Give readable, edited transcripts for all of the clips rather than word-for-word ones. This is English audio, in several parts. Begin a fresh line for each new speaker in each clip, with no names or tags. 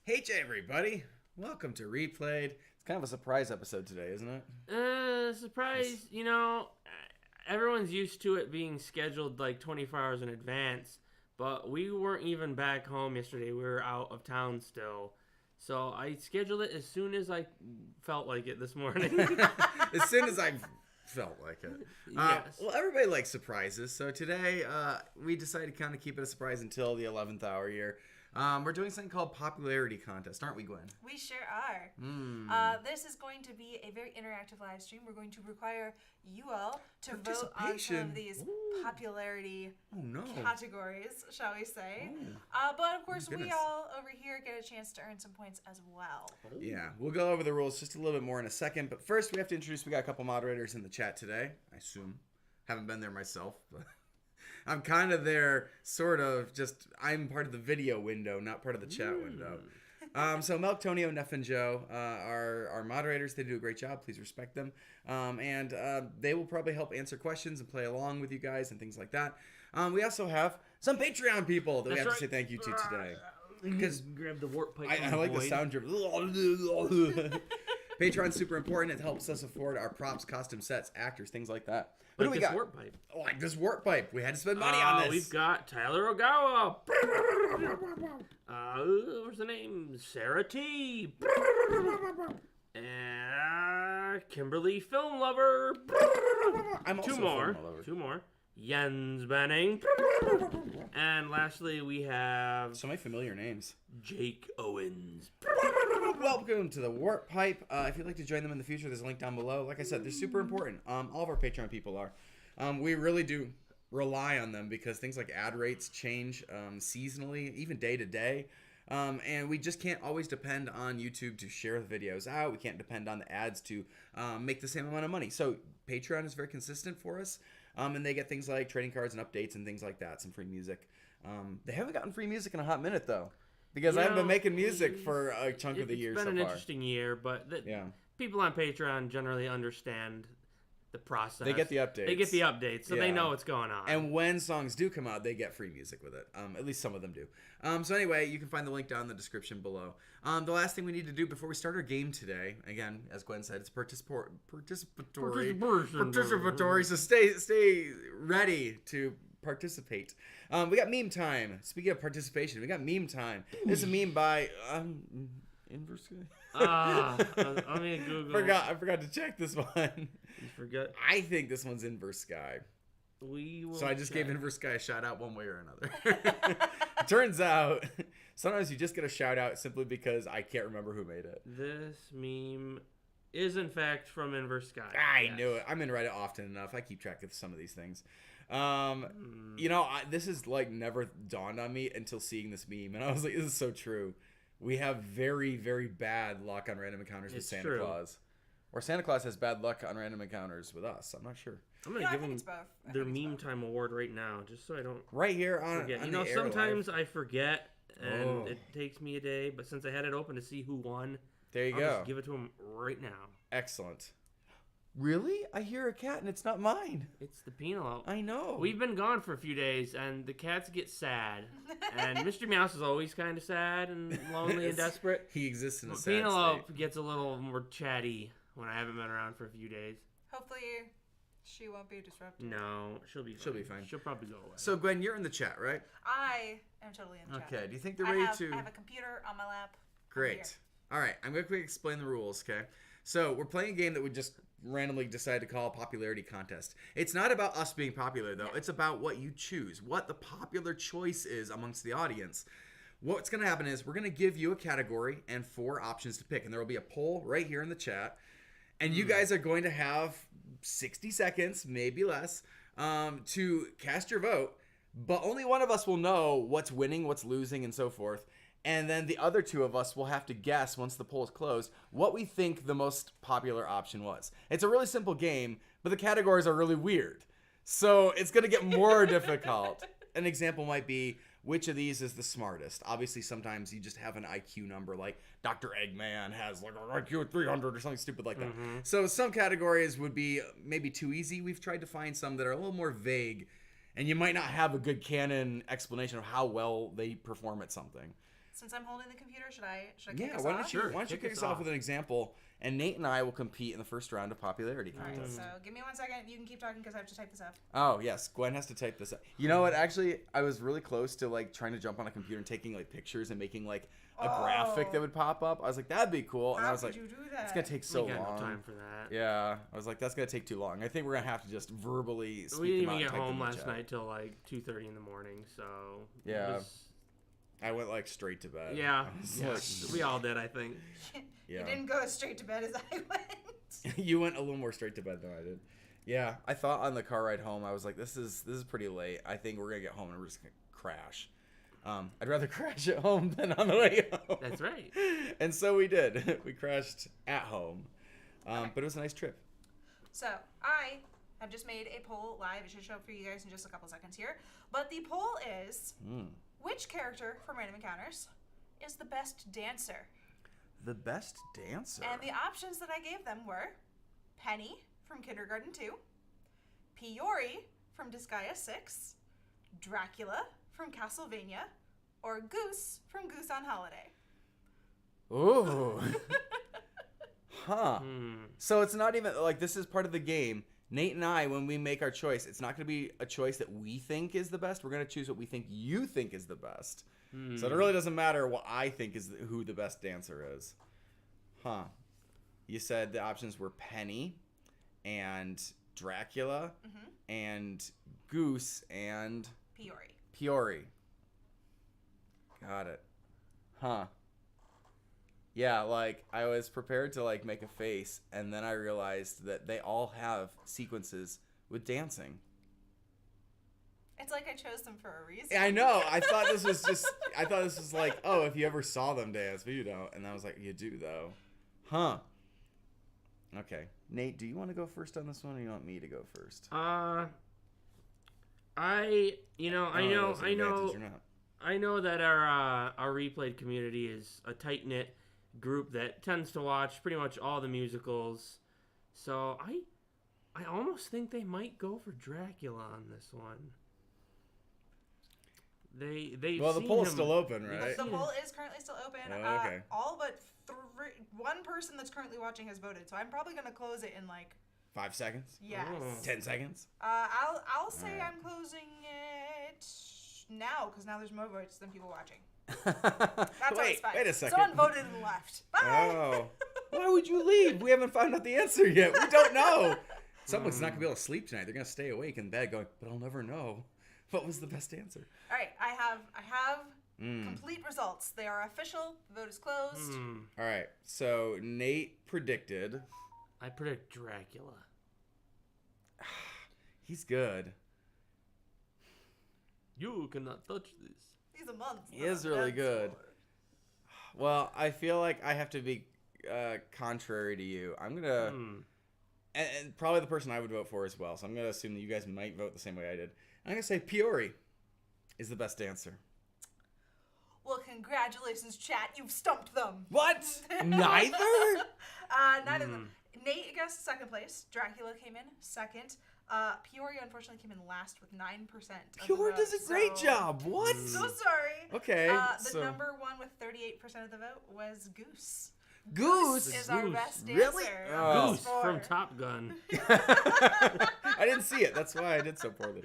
Hey, everybody. Welcome to Replayed. It's kind of a surprise episode today, isn't it?
Surprise, everyone's used to it being scheduled like 24 hours in advance, but we weren't even back home yesterday. We were out of town still. So I scheduled it as soon as I felt like it this morning.
As soon as I felt like it.
Yes.
Well, everybody likes surprises, so today we decided to kind of keep it a surprise until the 11th hour here. We're doing something called Popularity Contest, aren't we, Gwen?
We sure are. This is going to be a very interactive live stream. We're going to require you all to vote on some of these popularity categories, shall we say. But of course, we all over here get a chance to earn some points as well.
Yeah, we'll go over the rules just a little bit more in a second. But first, we have to introduce, we got a couple moderators in the chat today, I assume. Haven't been there myself, but I'm kind of there, sort of, just, I'm part of the video window, not part of the chat window. So Melk, Tonio, Neff, and Joe are our moderators. They do a great job. Please respect them. And they will probably help answer questions and play along with you guys and things like that. We also have some Patreon people that we have to say thank you to today.
Because grab the warp pipe.
I like the sound drip. Patreon's super important. It helps us afford our props, costume sets, actors, things like that. What do we got?
Warp pipe.
Like this warp pipe. We had to spend money on this.
We've got Tyler Ogawa. What's the name? Sarah T. And Kimberly Film Lover.
I'm also
Two more. Jens Benning. And lastly, we have
so many familiar names.
Jake Owens.
Welcome to the Warp Pipe. If you'd like to join them in the future, there's a link down below. Like I said, they're super important. All of our Patreon people are. We really do rely on them because things like ad rates change seasonally, even day to day. And we just can't always depend on YouTube to share the videos out. We can't depend on the ads to make the same amount of money. So Patreon is very consistent for us. And they get things like trading cards and updates and things like that, some free music. They haven't gotten free music in a hot minute, though. Because I haven't been making music for a chunk of the year so far.
It's been an interesting year, but people on Patreon generally understand the process.
They get the updates.
So they know what's going on.
And when songs do come out, they get free music with it. At least some of them do. So anyway, you can find the link down in the description below. The last thing we need to do before we start our game today, again, as Gwen said, it's participatory. So stay ready to participate. We got meme time. Speaking of participation, we got meme time. This is a meme by Inverse Guy.
Let me Google.
I forgot to check this one.
You forgot?
I think this one's Inverse Guy. So I just gave Inverse Guy a shout out one way or another. Turns out, sometimes you just get a shout out simply because I can't remember who made it.
This meme is in fact from Inverse Guy.
I knew it. I'm in Reddit often enough. I keep track of some of these things. This is like never dawned on me until seeing this meme, and I was like, this is so true. We have very, very bad luck on random encounters with Santa Claus. Or Santa Claus has bad luck on random encounters with us. I'm not sure.
I'm going to give them their Meme Time Award right now, just so I don't
right here on
forget.
On
sometimes I forget, and it takes me a day, but since I had it open to see who won,
there you
I'll
go.
Just give it to them right now.
Excellent. Really? I hear a cat, and it's not mine.
It's the Penelope.
I know.
We've been gone for a few days, and the cats get sad. And Mr. Mouse is always kind of sad and lonely and desperate.
He exists in a sad
Penelope
state.
gets a little more chatty when I haven't been around for a few days.
Hopefully, she won't be disrupted.
No, she'll be fine. She'll probably go away.
So, Gwen, you're in the chat, right?
I am totally in the chat.
Okay, do you think they're ready to...
I have a computer on my lap.
Great. All right, I'm going to quickly explain the rules, okay? So, we're playing a game that we just randomly decided to call a popularity contest. It's not about us being popular, though. It's about what you choose, what the popular choice is amongst the audience. What's going to happen is we're going to give you a category and 4 options to pick, and there will be a poll right here in the chat. And you guys are going to have 60 seconds, maybe less, to cast your vote. But only one of us will know what's winning, what's losing, and so forth. And then the other 2 of us will have to guess, once the poll is closed, what we think the most popular option was. It's a really simple game, but the categories are really weird. So it's going to get more difficult. An example might be, which of these is the smartest? Obviously, sometimes you just have an IQ number, like Dr. Eggman has like an IQ of 300 or something stupid like that. So some categories would be maybe too easy. We've tried to find some that are a little more vague, and you might not have a good canon explanation of how well they perform at something.
since I'm holding the computer, should I kick
Yeah,
us
why
off?
don't you kick us off with an example, and Nate and I will compete in the first round of popularity contest.
All right, so give me 1 second. You can keep talking because I have to type this up.
Oh, yes. Gwen has to type this up. You know what? Actually, I was really close to, like, trying to jump on a computer and taking, like, pictures and making, like, a graphic that would pop up. I was like, that'd be cool. And I was like,
you do that?
it's going to take so long.
No time for that.
Yeah. I was like, that's going to take too long. I think we're going to have to just verbally speak
We didn't
them
even
out
get
and type
home
them in
last
chat.
night till like 2:30 in the morning, so
Yeah. I went, like, straight to bed.
Yeah,
Like,
we all did, I think.
yeah.
You didn't go as straight to bed as I went.
You went a little more straight to bed than I did. Yeah, I thought on the car ride home, I was like, this is pretty late. I think we're going to get home and we're just going to crash. I'd rather crash at home than on the way home.
That's right.
And so we did. We crashed at home. But it was a nice trip.
So, I have just made a poll live. It should show up for you guys in just a couple seconds here. But the poll is, which character from Random Encounters is the best dancer?
The best dancer?
And the options that I gave them were Penny from Kindergarten 2, Peori from Disgaea 6, Dracula from Castlevania, or Goose from Goose on Holiday.
Ooh. Huh. So it's not even, like, this is part of the game. Nate and I, when we make our choice, it's not going to be a choice that we think is the best. We're going to choose what we think you think is the best. So it really doesn't matter what I think is who the best dancer is. Huh. You said the options were Penny and Dracula and Goose and Peori. Got it. Huh. Yeah, like, I was prepared to, like, make a face, and then I realized that they all have sequences with dancing.
It's like I chose them for a reason.
I know. I thought this was like, oh, if you ever saw them dance, but you don't. And I was like, you do, though. Huh. Okay. Nate, do you want to go first on this one, or do you want me to go first?
I know that our replayed community is a tight-knit group that tends to watch pretty much all the musicals. So I almost think they might go for Dracula on this one.
Well, the poll's still open, right?
The poll is currently still open.
Oh, okay.
All but one person that's currently watching has voted, so I'm probably gonna close it in like
5 seconds.
Yes.
10 seconds.
I'll say I'm closing it now because now there's more votes than people watching. That's
wait a second.
Someone voted and left. Bye.
Oh. Why would you leave? We haven't found out the answer yet. We don't know. Someone's not going to be able to sleep tonight. They're going to stay awake in bed going, but I'll never know. What was the best answer?
All right. I have complete results. They are official. The vote is closed.
All right. So Nate predicted.
I predict Dracula.
He's good.
You cannot touch this.
He's a monster.
He is really good. Well, I feel like I have to be contrary to you. I'm going to... And probably the person I would vote for as well. So I'm going to assume that you guys might vote the same way I did. I'm going to say Peori is the best dancer.
Well, congratulations, chat. You've stumped them.
What? Neither?
Neither of them. Nate guessed second place. Dracula came in second. Peori unfortunately came in last with 9%.
Peori does a great job. What?
So sorry.
Okay.
The number one with 38% of the vote was Goose.
Goose
is our best dancer.
Really?
Goose from Top Gun.
I didn't see it. That's why I did so poorly.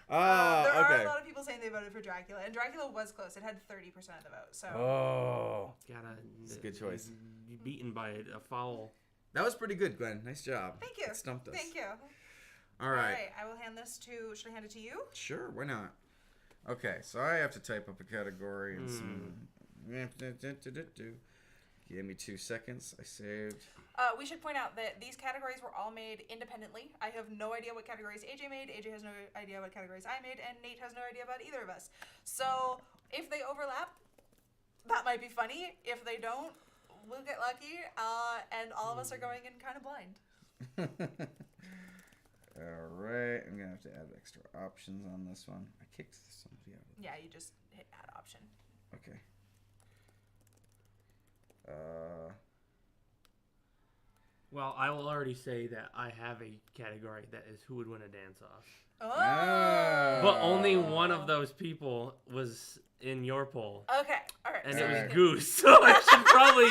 There are a lot of people saying they voted for Dracula, and Dracula was close. It had 30% of the vote. So.
It's a good choice.
Beaten by a foul.
That was pretty good, Gwen. Nice job.
Thank you.
It stumped us.
Thank you.
All right.
I will hand this to. Should I hand it to you?
Sure. Why not? Okay. So I have to type up a category and some. Give me 2 seconds. I saved.
We should point out that these categories were all made independently. I have no idea what categories AJ made. AJ has no idea what categories I made, and Nate has no idea about either of us. So if they overlap, that might be funny. If they don't, we'll get lucky, and all of us are going in kind of blind.
All right. I'm going to have to add extra options on this one. I kicked somebody out.
Yeah, you just hit add option.
Okay.
Well, I will already say that I have a category that is who would win a dance-off.
Oh.
But only one of those people was in your poll.
Okay, all right.
And
so
it was
we can-
Goose. So I should probably,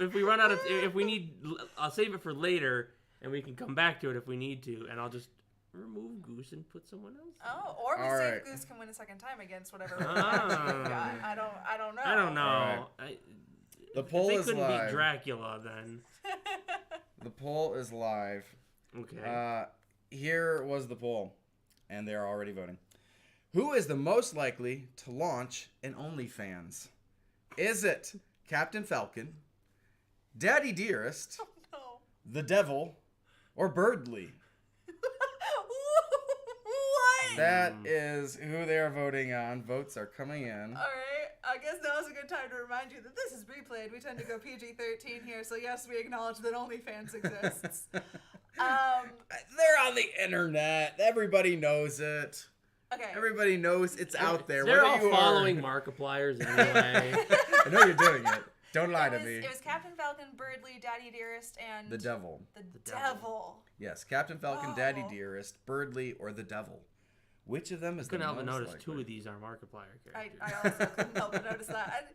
if we run out of, if we need, I'll save it for later, and we can come back to it if we need to, and I'll just remove Goose and put someone else.
Oh, or we
All
see
right.
if Goose can win a second time against whatever.
Oh.
I don't know.
I don't know.
Right. The poll
they
is
couldn't
live.
beat Dracula then.
The poll is live.
Okay.
Here was the poll, and they're already voting. Who is the most likely to launch an OnlyFans? Is it Captain Falcon, Daddy Dearest,
Oh, no.
the Devil, or Birdly?
What?
That is who they are voting on. Votes are coming in.
All right. I guess now's a good time to remind you that this is replayed. We tend to go PG-13 here, so yes, we acknowledge that OnlyFans exists.
They're on the internet. Everybody knows it.
Okay.
Everybody knows it's out there.
They're
Whether
all
you
following
are...
Markipliers anyway.
I know you're doing it. Don't lie to me.
It was Captain Falcon, Birdly, Daddy Dearest, and...
The Devil.
The
Devil.
Devil.
Yes, Captain Falcon, Daddy
Oh.
Dearest, Birdly, or the Devil. Which of them is the
Couldn't help
most
but notice
likely?
2 of these are Markiplier characters.
I also couldn't help but notice that.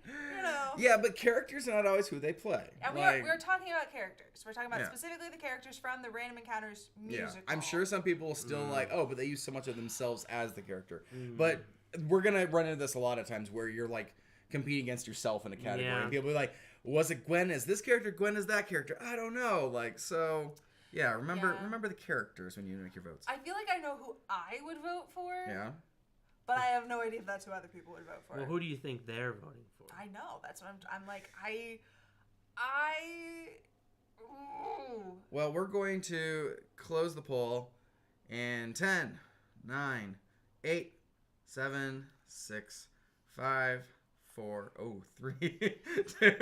Yeah, but characters are not always who they play.
And we're talking about characters. We're talking about specifically the characters from the Random Encounters musical.
Yeah, I'm sure some people will still but they use so much of themselves as the character. But we're going to run into this a lot of times where you're like competing against yourself in a category.
Yeah.
And people be like, was it Gwen as this character? Gwen as that character? I don't know. Like, so... Yeah, remember the characters when you make your votes.
I feel like I know who I would vote for.
Yeah.
But I have no idea if that's who other people would vote for.
Well, who do you think they're voting for?
I know. That's what I'm like. Ooh.
Well, we're going to close the poll in 10, 9, 8, 7, 6, 5, 4, 3, 2,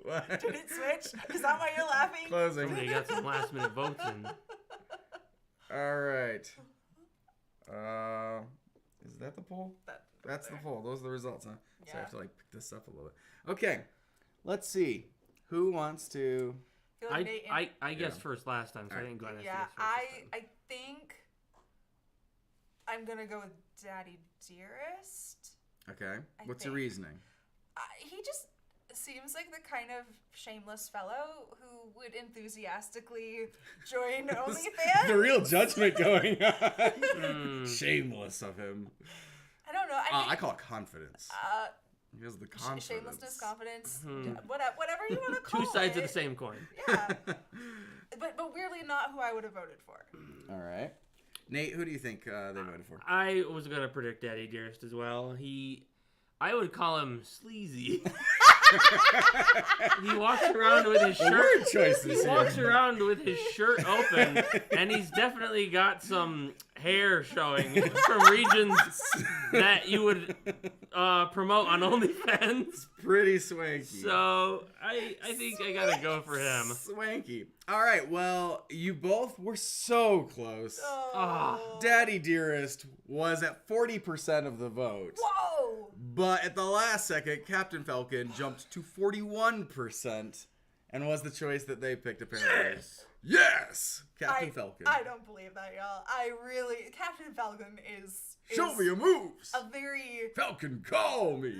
1.
Did it switch? Is that why you're laughing?
Closing.
Somebody got some last minute votes in.
All right. Is that the poll? That's the poll. Those are the results, huh?
Yeah.
So I have to like pick this up a little bit. Okay. Let's see. Who wants to...
I feel like Nate and-
I guessed first last time, so I didn't go ahead and
Yeah,
guess first this time.
I think I'm gonna go with Daddy Dearest.
Okay.
I
What's your
think.
reasoning?
He just seems like the kind of shameless fellow who would enthusiastically join OnlyFans.
The real judgment going on. Shameless of him.
I don't know.
I call it confidence. He has the confidence.
Shamelessness, confidence,
Mhm.
whatever you want to call it.
Two sides of the same coin.
Yeah. but weirdly not who I would have voted for.
All right. Nate, who do you think they voted for?
I was going to predict Daddy Dearest as well. I would call him sleazy. He walks around with his shirt.
Word choices
He walks around with his shirt open, and he's definitely got some hair showing from regions that you would promote on OnlyFans.
Pretty swanky.
So I think I gotta go for him.
Swanky. All right. Well, you both were so close.
Oh.
Daddy Dearest was at 40% of the vote.
Whoa!
But at the last second, Captain Falcon jumped to 41% and was the choice that they picked, apparently. Yes! Captain Falcon.
I don't believe that, y'all. Captain Falcon is
Show me your moves!
a very...
Falcon, call me!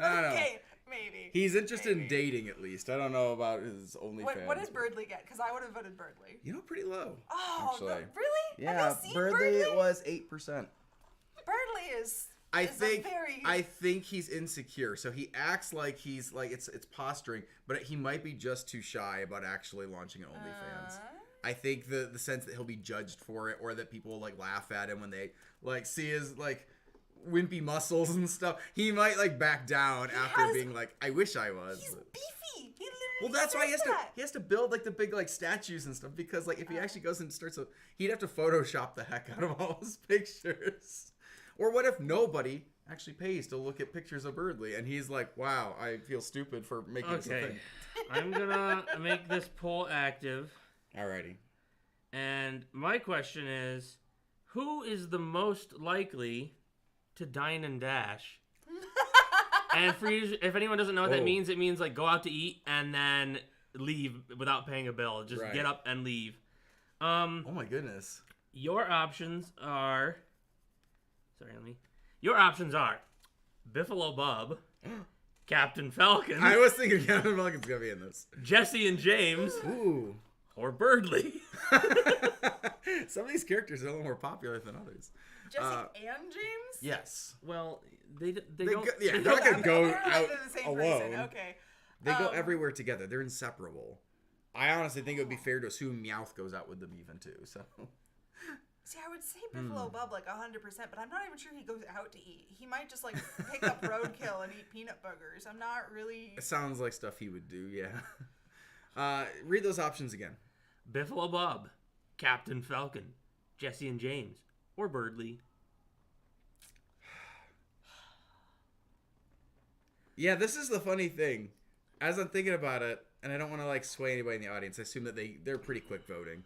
I don't know.
Okay, maybe.
He's interested
Maybe.
in dating, at least. I don't know about his OnlyFans.
What does Birdly get? Because I would have voted Birdly.
You know, pretty low.
Oh,
actually.
really?
Yeah,
Have you seen
Birdly
Birdly?
was 8%.
Birdly is...
I
is
think
a very...
I think he's insecure, so he acts like he's like it's posturing, but he might be just too shy about actually launching an OnlyFans. I think the sense that he'll be judged for it, or that people will like laugh at him when they like see his like wimpy muscles and stuff. He might like back down after being like, "I wish I was."
He's beefy. He
Well,
literally
that's why
says that.
he has to build like the big like statues and stuff, because like if he actually goes and starts he'd have to Photoshop the heck out of all his pictures. Or what if nobody actually pays to look at pictures of Birdly and he's like, "Wow, I feel stupid for making this a
Okay.
thing."
I'm gonna make this poll active.
Alrighty.
And my question is, who is the most likely to dine and dash? And for you, if anyone doesn't know what that means, it means like go out to eat and then leave without paying a bill. Just
Right.
get up and leave.
Oh my goodness.
Your options are. Your options are Biffalo Bub, Captain Falcon.
I was thinking Captain Falcon's gonna be in this.
Jesse and James.
Ooh.
Or Birdley.
Some of these characters are a little more popular than others.
Jesse and James?
yes.
Well, they don't.
They're not gonna go
They're
out
the same
alone.
person. Okay.
They go everywhere together. They're inseparable. I honestly think it would be fair to assume Meowth goes out with them even too. So.
See, I would say Biffalo Bub like 100%, but I'm not even sure he goes out to eat. He might just like pick up roadkill and eat peanut boogers. I'm not really.
It sounds like stuff he would do. Yeah. Read those options again.
Biffalo Bob, Captain Falcon, Jesse and James, or Birdley.
Yeah, this is the funny thing. As I'm thinking about it, and I don't want to like sway anybody in the audience, I assume that they're pretty quick voting.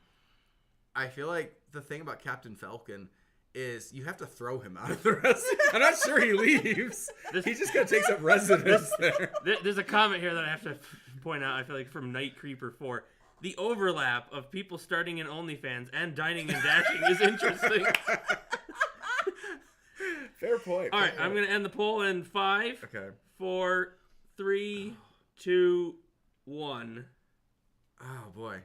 I feel like the thing about Captain Falcon is you have to throw him out of the rest. I'm not sure he leaves. He just kind of takes up residence there.
There's a comment here that I have to point out, I feel like, from Night Creeper 4. The overlap of people starting in OnlyFans and dining and dashing is interesting.
Fair point.
All right, I'm going to end the poll in 5,
Okay.
4, 3, 2, 1.
Oh, boy.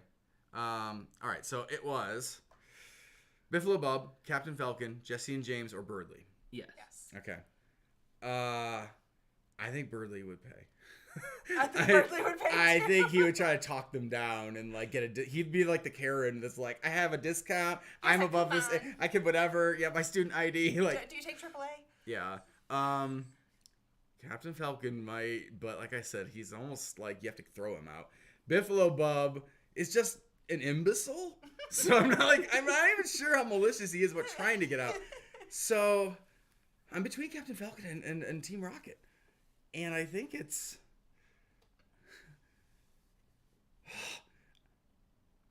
All right, so it was Biffalo Bub, Captain Falcon, Jesse and James, or Birdley.
Yes.
Okay. I think Birdley would pay.
I think Birdley would pay too.
I think he would try to talk them down and like get he'd be like the Karen that's like, I have a discount. I'm
like,
above
"Come
this.
on."
I can whatever. Yeah, my student ID. Like,
Do you take AAA?
yeah. Captain Falcon might, but like I said, he's almost like you have to throw him out. Biffalo Bub is just an imbecile. So I'm not even sure how malicious he is about trying to get out. So I'm between Captain Falcon and Team Rocket. And I think it's...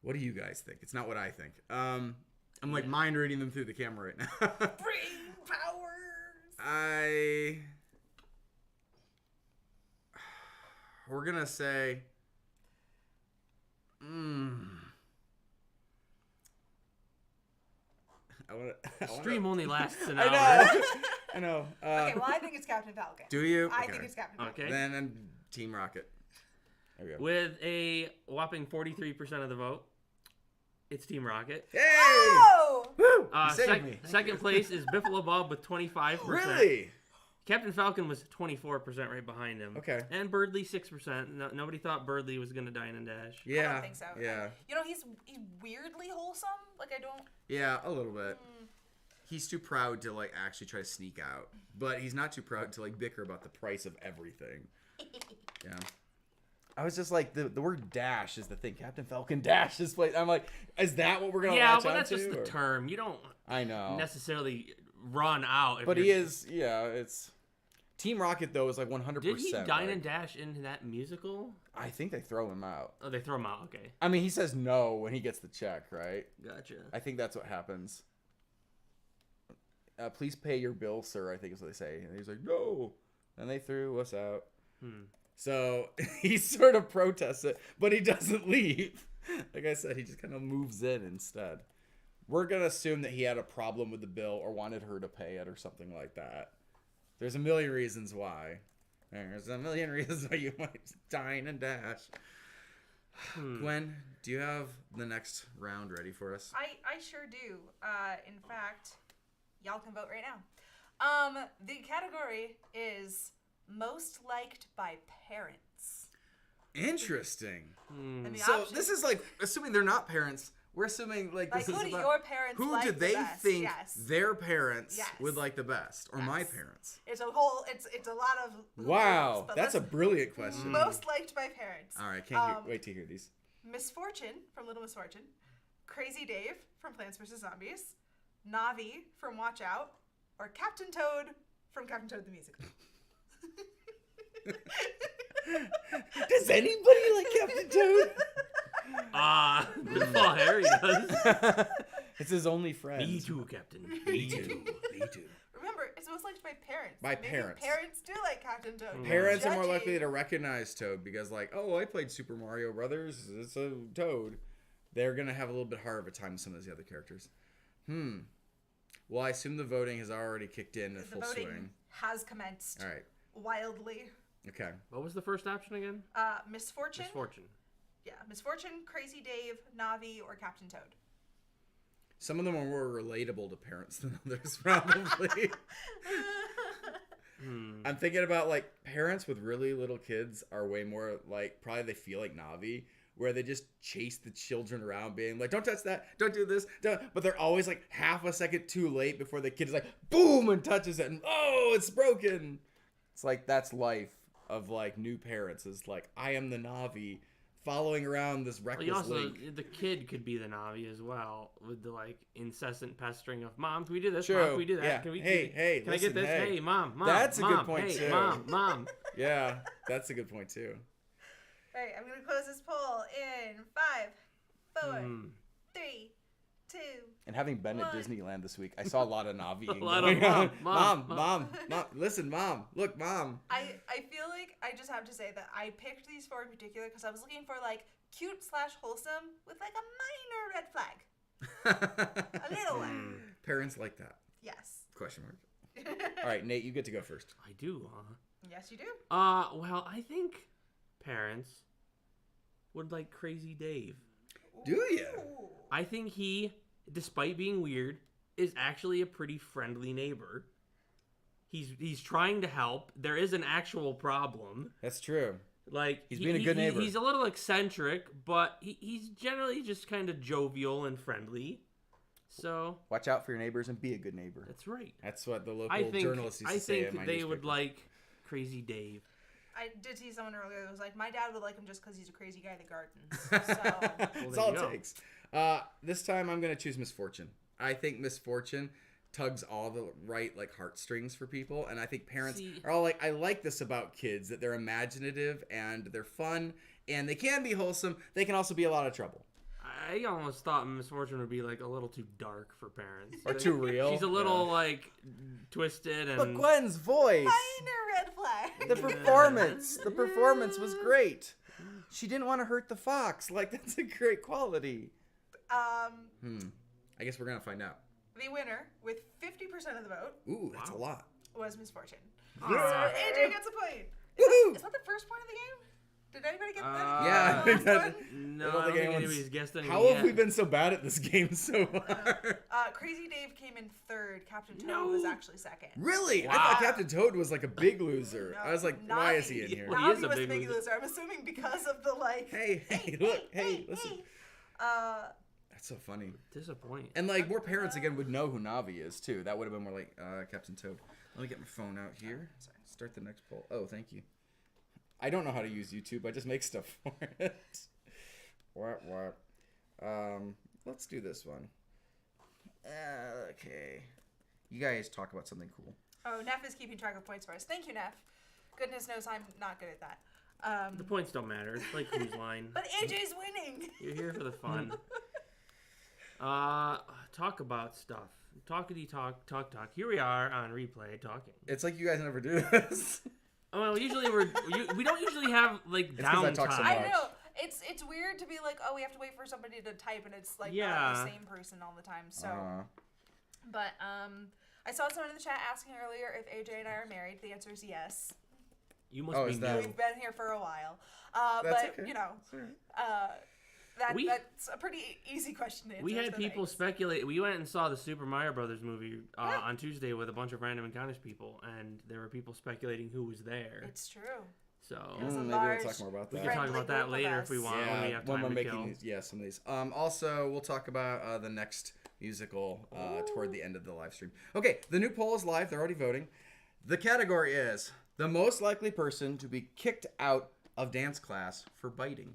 What do you guys think? It's not what I think. I'm like mind reading them through the camera right now.
Brain powers!
We're gonna say...
Stream only lasts an
I
hour.
know. I know.
Okay, well, I think it's Captain Falcon.
Do you?
I
Okay.
think it's Captain Falcon.
Okay.
Then I'm Team Rocket. There we go.
With a whopping 43% of the vote, it's Team Rocket.
Hey!
Oh!
Woo! You saved me.
Second place is Biffalo Bob with 25%.
Really?
Captain Falcon was 24% right behind him.
Okay.
And Birdley 6%. Nobody thought Birdley was going to dine and dash.
Yeah.
I don't think so.
Yeah.
You know, he's weirdly wholesome. Like, I don't...
Yeah, a little bit. He's too proud to like actually try to sneak out, but he's not too proud to like bicker about the price of everything. Yeah. I was just like the word dash is the thing. Captain Falcon dash this place. I'm like, is that what we're gonna latch
but
on
that's
to,
just the
or?
term. You don't
I know.
necessarily run out.
But he is. Yeah, it's Team Rocket though is like 100%.
Did he dine and dash into that musical?
I think they throw him out.
Oh, they throw him out. Okay.
I mean, he says no when he gets the check, right?
Gotcha.
I think that's what happens. Please pay your bill, sir, I think is what they say. And he's like, no. And they threw us out. So he sort of protests it, but he doesn't leave. Like I said, he just kind of moves in instead. We're going to assume that he had a problem with the bill or wanted her to pay it or something like that. There's a million reasons why. There's a million reasons why you might dine and dash. Gwen, do you have the next round ready for us?
I sure do. In fact, y'all can vote right now. The category is most liked by parents.
Interesting.
And the
So
options,
this is like, assuming they're not parents, we're assuming like this
who
is
do
about
your parents
who
like
do
the
they
best?
think
Yes.
their parents
Yes.
would like the best, or my
Yes.
parents?
It's a whole. It's a lot of.
Wow,
rules, but
that's a
let's-
brilliant question.
most liked by parents.
All right, can't wait to hear these.
Misfortune from Little Misfortune, Crazy Dave from Plants vs Zombies, Navi from Watch Out, or Captain Toad from Captain Toad the Musical.
Does anybody like Captain Toad?
Paul Harry does.
It's his only friend.
Me too, Captain. Me too.
Me too.
Remember, it's most liked by parents.
By
Maybe
parents.
Parents do like Captain Toad.
Parents are more likely to recognize Toad because, like, oh, I played Super Mario Brothers. It's a Toad. They're going to have a little bit harder of a time with some of these other characters. Well, I assume the voting has already kicked in full swing. The voting
has commenced.
All right.
Wildly.
Okay.
What was the first option again?
Misfortune.
Misfortune.
Yeah, Misfortune, Crazy Dave, Navi, or Captain Toad.
Some of them are more relatable to parents than others, probably. I'm thinking about, like, parents with really little kids are way more, like, probably they feel like Navi, where they just chase the children around being like, don't touch that, don't do this, don't. But they're always, like, half a second too late before the kid is like, boom, and touches it, and oh, it's broken. It's like, that's life of, like, new parents, is like, I am the Navi following around this reckless Link.
The kid could be the Navi as well, with the, like, incessant pestering of, Mom, can we do this?
True.
Mom, can we do that?
Yeah.
Can
Listen,
I get this? Hey, Mom,
That's
Mom,
a good point,
hey,
too.
Mom.
Yeah, that's a good point, too.
All right, I'm going to close this poll in 5, 4, 3, 2.
And having been at Disneyland this week, I saw a lot of Navi. Mom. Listen, Mom. Look, Mom.
I feel like I just have to say that I picked these 4 in particular because I was looking for, like, cute/wholesome with, like, a minor red flag. A little one.
Parents like that.
Yes.
Question mark. All right, Nate, you get to go first.
I do, huh?
Yes, you do.
Well, I think parents would like Crazy Dave.
Do you?
I think he, despite being weird, is actually a pretty friendly neighbor. He's trying to help. There is an actual problem.
That's true.
Like,
he's being a good neighbor.
He's a little eccentric, but he's generally just kind of jovial and friendly. So
watch out for your neighbors and be a good neighbor.
That's right.
That's what the local journalists used to say in my
I think they
newspaper.
would like Crazy Dave.
I did see someone earlier that was like, my dad would like him just because he's a crazy guy that gardens. So
that's all it takes. This time I'm going to choose Misfortune. I think Misfortune tugs all the right, like, heartstrings for people, and I think parents are all like, I like this about kids, that they're imaginative and they're fun and they can be wholesome. They can also be a lot of trouble.
I almost thought Misfortune would be, like, a little too dark for parents.
Or too real.
She's a little, like, twisted and...
But Gwen's voice!
Minor red flag!
The performance was great. She didn't want to hurt the fox. Like, that's a great quality. I guess we're going to find out.
The winner, with 50% of the vote...
Ooh, that's a lot.
...was Misfortune.
So
AJ gets a point.
Woohoo!
Is that the first point of the game? Did anybody get that?
Yeah.
No, I don't think anybody's guessed anything
How have we been so bad at this game so far?
Crazy Dave came in 3rd. Captain Toad was actually 2nd.
Really?
Wow.
I thought Captain Toad was, like, a big loser.
No,
I was like, why is he in here?
Well,
Navi was a big loser. I'm assuming because of the, like...
Hey, look, listen. That's so funny.
Disappointing.
And, like, more parents, again, would know who Navi is, too. That would have been more like Captain Toad. Let me get my phone out here. Sorry. Start the next poll. Oh, thank you. I don't know how to use YouTube. I just make stuff for it. What? Let's do this one. Okay. You guys talk about something cool.
Oh, Neff is keeping track of points for us. Thank you, Neff. Goodness knows I'm not good at that.
The points don't matter. It's like Cruise Line.
But AJ's winning.
You're here for the fun. Talk about stuff. Talkity talk. Here we are on replay talking.
It's like you guys never do this.
Well, usually we don't usually have, like, downtime.
So
I know. It's weird to be like, oh, we have to wait for somebody to type, and it's like not the same person all the time. So, but I saw someone in the chat asking earlier if AJ and I are married. The answer is yes.
You must be new.
We've been here for a while.
That's
but
okay.
You know, that's a pretty easy question to answer.
We had people speculate. We went and saw the Super Mario Brothers movie on Tuesday with a bunch of random encounters people, and there were people speculating who was there.
It's true.
So
maybe we'll talk more about that.
We can talk about that later if we want.
Yeah,
when we have time
we're
to
making
kill.
some of these. Also, we'll talk about the next musical toward the end of the live stream. Okay, the new poll is live. They're already voting. The category is the most likely person to be kicked out of dance class for biting.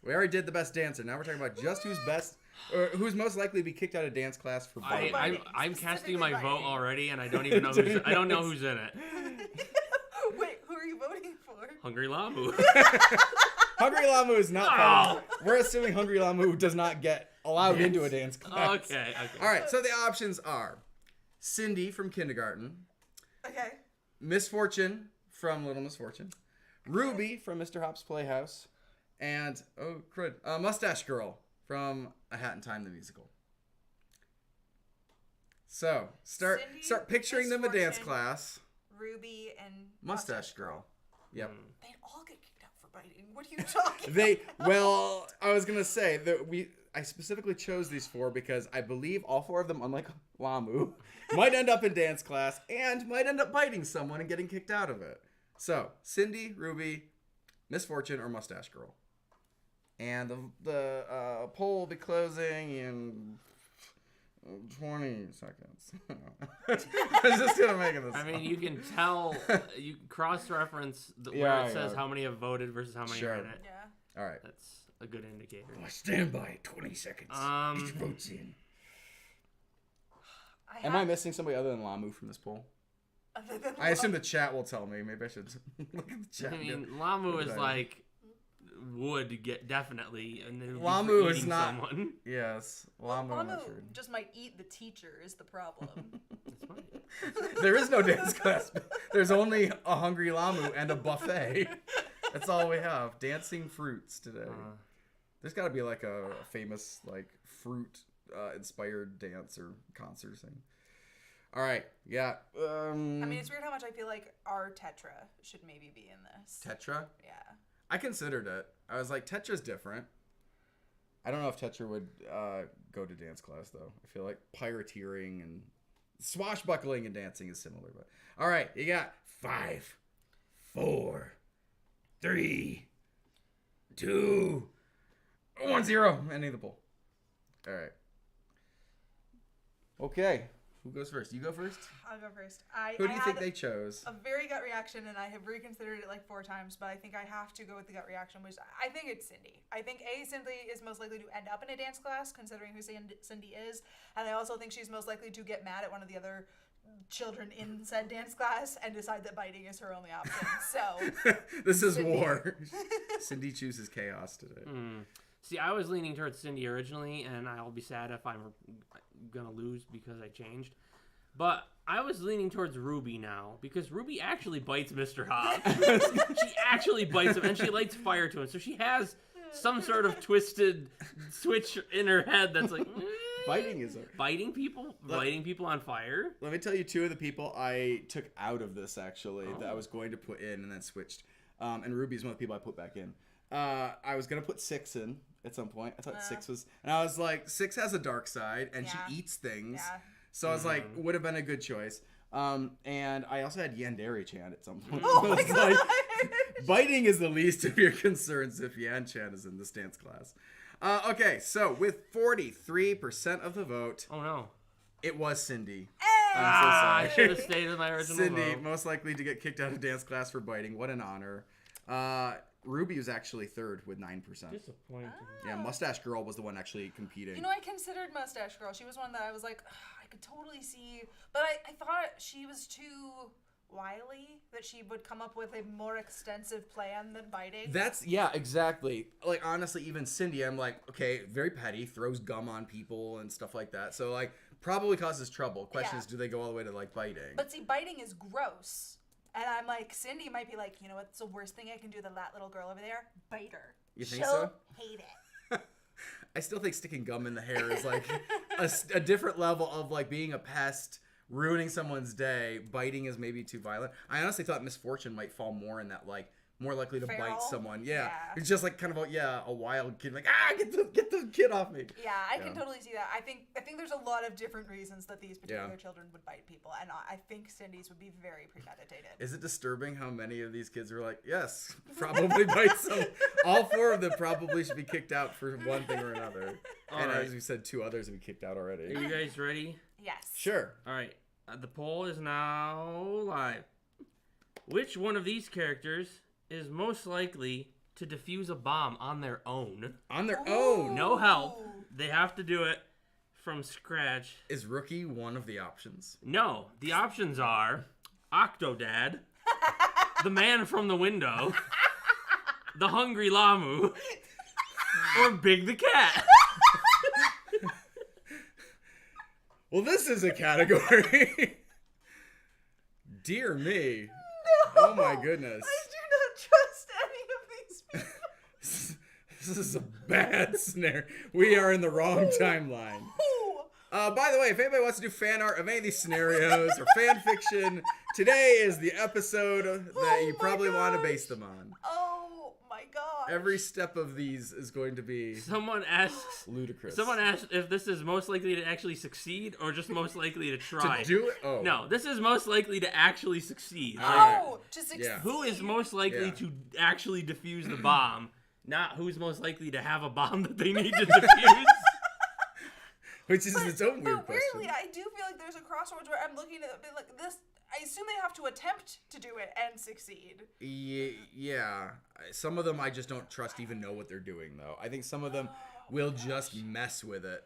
We already did the best dancer. Now we're talking about just who's best, or who's most likely to be kicked out of dance class for biting.
I'm casting my vote already, and I don't even know who's. I don't know who's in it.
Wait, who are you voting for?
Hungry Lamu.
Hungry Lamu is not part of it. We're assuming Hungry Lamu does not get allowed into a dance class.
Okay.
All right, so the options are Cindy from kindergarten.
Okay.
Misfortune from Little Misfortune, Ruby from Mr. Hop's Playhouse, and Mustache Girl from A Hat in Time the Musical. So start picturing them a dance class.
Ruby and
Mustache Girl. Yep.
They'd all get kicked out for biting. What are you talking about?
Well, I was gonna say that I specifically chose these 4 because I believe all 4 of them, unlike Lamu, might end up in dance class and might end up biting someone and getting kicked out of it. So, Cindy, Ruby, Misfortune, or Mustache Girl. And the poll will be closing in 20 seconds. I was just gonna make this.
I mean, you can tell, you can cross-reference where it says how many have voted versus how many are in it.
Yeah.
All right.
That's a good indicator.
Stand by 20 seconds. Get your votes in. Am I missing somebody other than Lamu from this poll? I assume the chat will tell me. Maybe I should look at the chat.
I mean, Lamu is like would get definitely, and then
Lamu is not.
Someone.
Yes,
Lamu just might eat the teacher is the problem.
There is no dance class. There's only a hungry Lamu and a buffet. That's all we have. Dancing fruits today. There's got to be like a famous like fruit inspired dance or concert thing. All right, yeah.
I mean, it's weird how much I feel like our Tetra should maybe be in this.
Tetra?
Yeah.
I considered it. I was like, Tetra's different. I don't know if Tetra would go to dance class though. I feel like pirateering and swashbuckling and dancing is similar. But all right, you got 5, 4, 3, 2, 1, 0. Ending the poll. All right. Okay. Who goes first? You go first?
I'll go first.
Who do you think they chose?
A very gut reaction, and I have reconsidered it like 4 times, but I think I have to go with the gut reaction, which I think it's Cindy. I think Cindy is most likely to end up in a dance class, considering who Cindy is, and I also think she's most likely to get mad at one of the other children in said dance class and decide that biting is her only option. So
this is Cindy. War. Cindy chooses chaos today.
See, I was leaning towards Cindy originally, and I'll be sad if I'm gonna lose because I changed. But I was leaning towards Ruby now because Ruby actually bites Mr. Hop. She actually bites him, and she lights fire to him. So she has some sort of twisted switch in her head that's like biting people on fire.
Let me tell you 2 of the people I took out of this actually that I was going to put in and then switched. And Ruby's one of the people I put back in. I was gonna put 6 in at some point. I thought 6 was, and I was like, 6 has a dark side, and she eats things. Yeah. So I was like, would have been a good choice. And I also had Yandere-chan at some point.
Oh my God.
Like, biting is the least of your concerns if Yan-chan is in this dance class. Okay, so with 43% of the vote,
oh no,
it was Cindy.
Hey!
I'm so sorry.
I should have stayed with my original
Cindy,
vote.
most likely to get kicked out of dance class for biting. What an honor. Ruby was actually 3rd with 9%.
Disappointing.
Yeah, Mustache Girl was the one actually competing.
You know, I considered Mustache Girl. She was one that I was like, I could totally see, but I thought she was too wily, that she would come up with a more extensive plan than biting.
Yeah, exactly. Like, honestly, even Cindy, I'm like, okay, very petty, throws gum on people and stuff like that. So, like, probably causes trouble. Question is, do they go all the way to, like, biting?
But see, biting is gross. And I'm like, Cindy might be like, you know what's the worst thing I can do to that little girl over there? Bite her.
You think so?
Hate it.
I still think sticking gum in the hair is like a different level of like being a pest, ruining someone's day. Biting is maybe too violent. I honestly thought Misfortune might fall more in that, like, more likely to bite someone. Yeah. It's just like kind of a wild kid, like, get the kid off me.
Yeah, I can totally see that. I think there's a lot of different reasons that these particular children would bite people, and I think Cindy's would be very premeditated.
Is it disturbing how many of these kids are like, yes, probably bite some? All 4 of them probably should be kicked out for one thing or another. As we said, 2 others have been kicked out already.
Are you guys ready?
Yes.
Sure.
All right. The poll is now live. Which one of these characters is most likely to defuse a bomb on their own?
On their own?
No help. They have to do it from scratch.
Is Rookie one of the options?
No. The options are Octodad, the man from the window, the hungry Lamu, or Big the cat.
Well, this is a category. Dear me.
No.
Oh my goodness.
I do not trust any of these people.
This is a bad snare. We are in the wrong timeline. By the way, if anybody wants to do fan art of any of these scenarios or fan fiction, today is the episode that you probably want to base them on.
Oh my god.
Every step of these is going to be
Someone asks if this is most likely to actually succeed or just most likely to try.
To do it? Oh.
No, this is most likely to actually succeed.
Oh, to succeed.
Yeah.
Who is most likely to actually defuse the bomb, not who's most likely to have a bomb that they need to defuse.
Which is its own weird
But weirdly,
question.
I do feel like there's a crossroads where I'm looking at it like this. I assume they have to attempt to do it and succeed.
Yeah. Some of them I just don't trust even know what they're doing, though. I think some of them will just mess with it.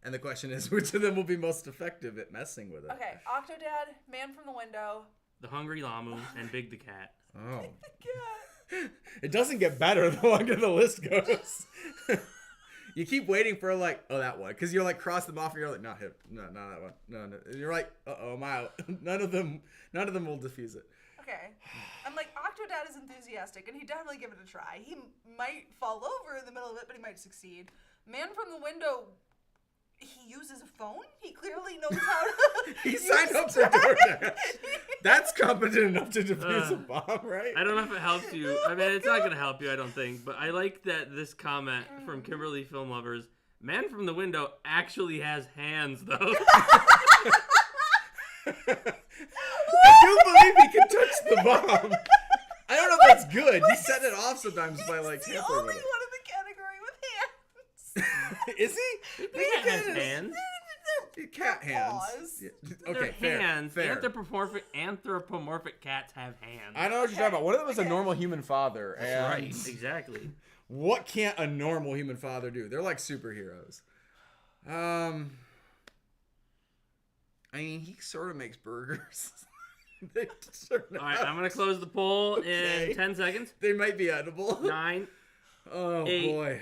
And the question is, which of them will be most effective at messing with it?
Okay, Octodad, Man from the Window.
The Hungry Lamu and Big the Cat.
Oh.
The cat.
It doesn't get better the longer the list goes. You keep waiting for like, oh, that one, because you're like cross them off, and you're like, not him, no, not that one, no. And you're like, I'm out. None of them will defuse it.
Okay, I'm like, Octodad is enthusiastic, and he'd definitely give it a try. He might fall over in the middle of it, but he might succeed. Man from the Window, he uses a phone. He clearly knows how to.
He signed up for DoorDash. That's competent enough to defuse a bomb, right?
I don't know if it helps you. I mean, it's not going to help you, I don't think. But I like that this comment from Kimberly Film Lovers. Man from the Window actually has hands, though.
I do believe he can touch the bomb. I don't know if that's good. You set it off sometimes by like
He's the
tampering
only
with
one in the category with hands.
it. Is he?
Big the Cat has hands.
Cat hands.
Paws.
Yeah. Okay,
They're hands.
fair.
Anthropomorphic cats have hands.
I know what you're talking about. One of them is a normal human father.
That's
And
right, exactly.
what can't a normal human father do? They're like superheroes. I mean, he sort of makes burgers. They sort of
All right, I'm going to close the poll
Okay.
in 10 seconds.
They might be edible.
9,
Oh,
8,
boy.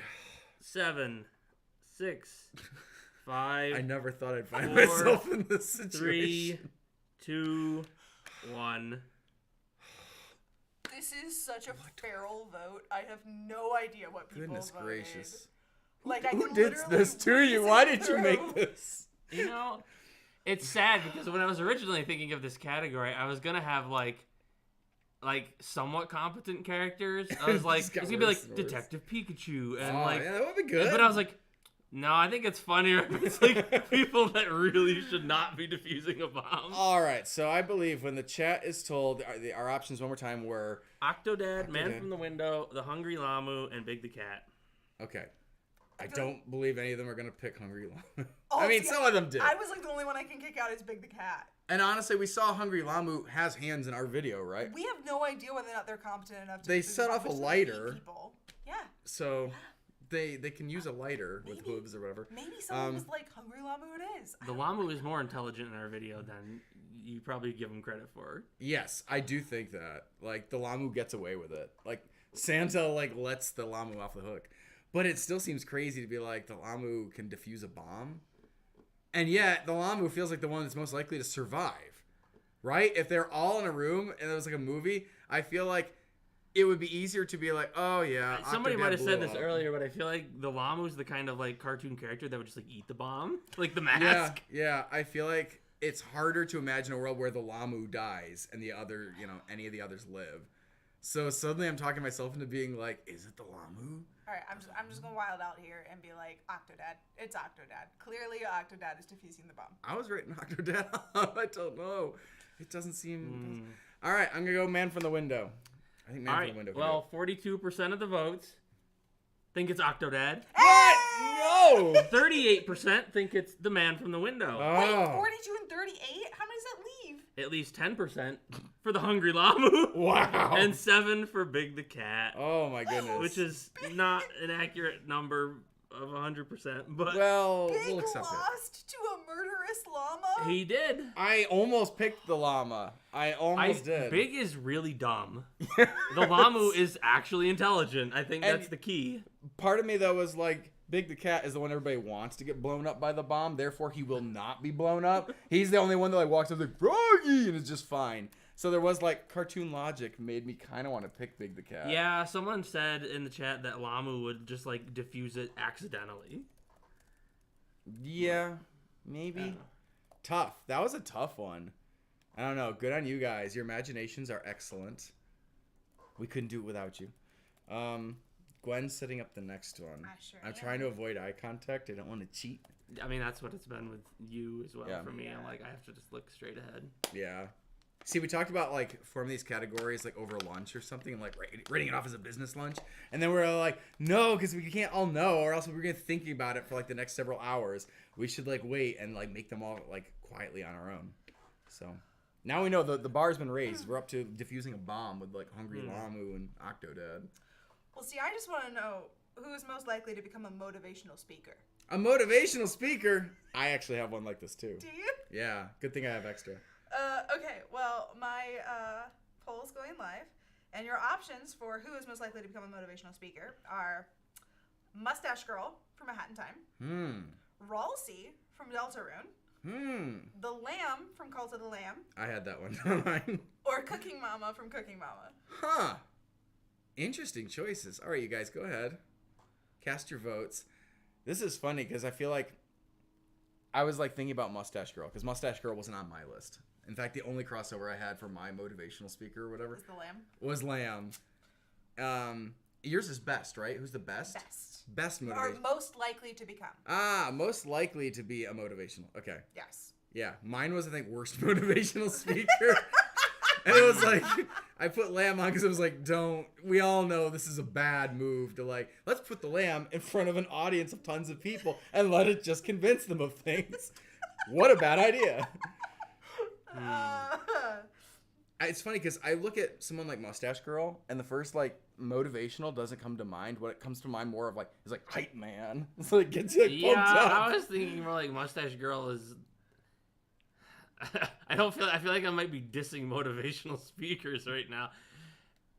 7, 6, 5,
I never thought I'd find
4,
myself in this
3,
situation.
2, 1.
This is such a feral vote. I have no idea what people
Goodness
voted.
gracious.
Like, I
Who
can
did
literally
this to you? Why did you
read
make
through.
this?
You know, it's sad because when I was originally thinking of this category, I was going to have like somewhat competent characters. I was like, it's
got
going to be
worse
like
and worse.
Detective Pikachu and
Oh,
like,
yeah, that would be good.
but I was like, no, I think it's funnier if it's like people that really should not be defusing a bomb.
All right, so I believe when the chat is told, our options one more time were...
Octodad, Man from the Window, The Hungry Lamu, and Big the Cat.
Okay. I don't believe any of them are going to pick Hungry Lamu.
Oh,
I mean,
see,
some of them did.
I was like, the only one I can kick out is Big the Cat.
And honestly, we saw Hungry Lamu has hands in our video, right?
We have no idea whether or not they're competent enough to
They
defuse
set
the
off
bomb,
a
which they
lighter.
eat people. Yeah.
So they can use a lighter with hooves or whatever.
Maybe someone was like, Hungry Lamu it is.
The Lamu is more intelligent in our video than you probably give him credit for.
Yes, I do think that. Like, the Lamu gets away with it. Like, Santa, like, lets the Lamu off the hook. But it still seems crazy to be like, the Lamu can defuse a bomb. And yet, the Lamu feels like the one that's most likely to survive. Right? If they're all in a room and it was like a movie, I feel like it would be easier to be like, oh, yeah.
Somebody
Octodad
might have said
blew
this
up.
earlier, but I feel like the Lamu's the kind of, like, cartoon character that would just, like, eat the bomb. Like the mask.
Yeah. I feel like it's harder to imagine a world where the Lamu dies and the other, any of the others live. So suddenly I'm talking myself into being like, is it the Lamu?
All right, I'm just going to wild out here and be like, Octodad. It's Octodad. Clearly, Octodad is defusing the bomb.
I was writing Octodad. I don't know. It doesn't seem... All right, I'm going to go Man from the Window. I think Man from the Window.
Well, 42% of the votes think it's Octodad.
What? No!
38% think it's the Man from the Window.
Wait, 42 and 38? How many does that leave?
At least 10% for the Hungry Lamu.
Wow.
And 7 for Big the Cat.
Oh, my goodness.
Which is not an accurate number of 100%, but
Well,
Big
we'll accept it.
lost to a murderous llama?
he did.
I almost picked the llama. I almost did.
Big is really dumb. The Lamu is actually intelligent. I think
And-
that's the key.
Part of me, though, was like, Big the Cat is the one everybody wants to get blown up by the bomb. Therefore, he will not be blown up. He's the only one that like walks up like, Froggy, and is just fine. So there was like cartoon logic made me kind of want to pick Big the Cat.
Yeah, someone said in the chat that Lamu would just like diffuse it accidentally.
Yeah, maybe. Tough. That was a tough one. I don't know. Good on you guys. Your imaginations are excellent. We couldn't do it without you. Gwen's setting up the next one. I'm trying to avoid eye contact. I don't want to cheat.
I mean, that's what it's been with you as well for me. I'm like, I have to just look straight ahead.
Yeah. See, we talked about like forming these categories like over lunch or something, like rating it off as a business lunch, and then we're like, no, because we can't all know, or else we're gonna thinking about it for like the next several hours. We should like wait and like make them all like quietly on our own. So now we know the bar's been raised. We're up to diffusing a bomb with like Hungry Lamu and Octodad.
Well, see, I just want to know who is most likely to become a motivational speaker.
A motivational speaker? I actually have one like this too.
Do you?
Yeah. Good thing I have extra.
Okay, well, my poll is going live, and your options for who is most likely to become a motivational speaker are Mustache Girl from A Hat in Time, Ralsei from Deltarune, The Lamb from Cult of the Lamb.
I had that one.
Or Cooking Mama from Cooking Mama.
Huh. Interesting choices. All right, you guys, go ahead. Cast your votes. This is funny because I feel like I was like thinking about Mustache Girl because Mustache Girl wasn't on my list. In fact, the only crossover I had for my motivational speaker or whatever was Lamb. Yours is best, right? Who's the best? Best motivational.
Or most likely to become.
Most likely to be a motivational. Okay.
Yes.
Yeah, mine was I think worst motivational speaker. And it was like, I put Lamb on because it was like, we all know this is a bad move to like, let's put the Lamb in front of an audience of tons of people and let it just convince them of things. What a bad idea. It's funny because I look at someone like Mustache Girl and the first like motivational doesn't come to mind. What it comes to mind more of like, is like hype man. It's like, gets you like, pumped up.
I was thinking more like Mustache Girl is... I feel like I might be dissing motivational speakers right now.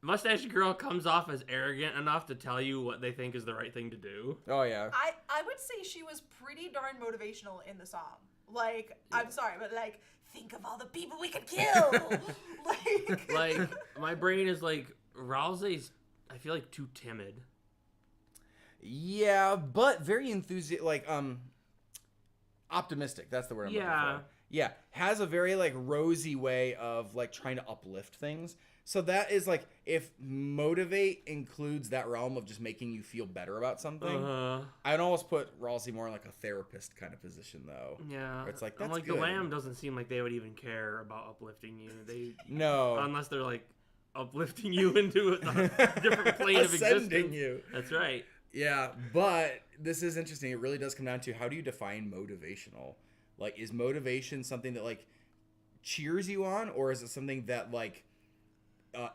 Mustache Girl comes off as arrogant enough to tell you what they think is the right thing to do.
Oh, yeah.
I would say she was pretty darn motivational in the song. Like, I'm sorry, but like, think of all the people we could kill.
like, my brain is like, Ralsei's, I feel like, too timid.
Yeah, but very enthusiastic, optimistic. That's the word I'm looking for. Yeah, has a very, like, rosy way of, like, trying to uplift things. So that is, like, if motivate includes that realm of just making you feel better about something, I'd almost put Ralsei more in, like, a therapist kind of position, though.
Yeah.
Where it's like, that's
like,
good.
The Lamb doesn't seem like they would even care about uplifting you.
No.
Unless they're, like, uplifting you into a different plane of existence.
Ascending you.
That's right.
Yeah, but this is interesting. It really does come down to how do you define motivational? Like, is motivation something that, like, cheers you on, or is it something that, like,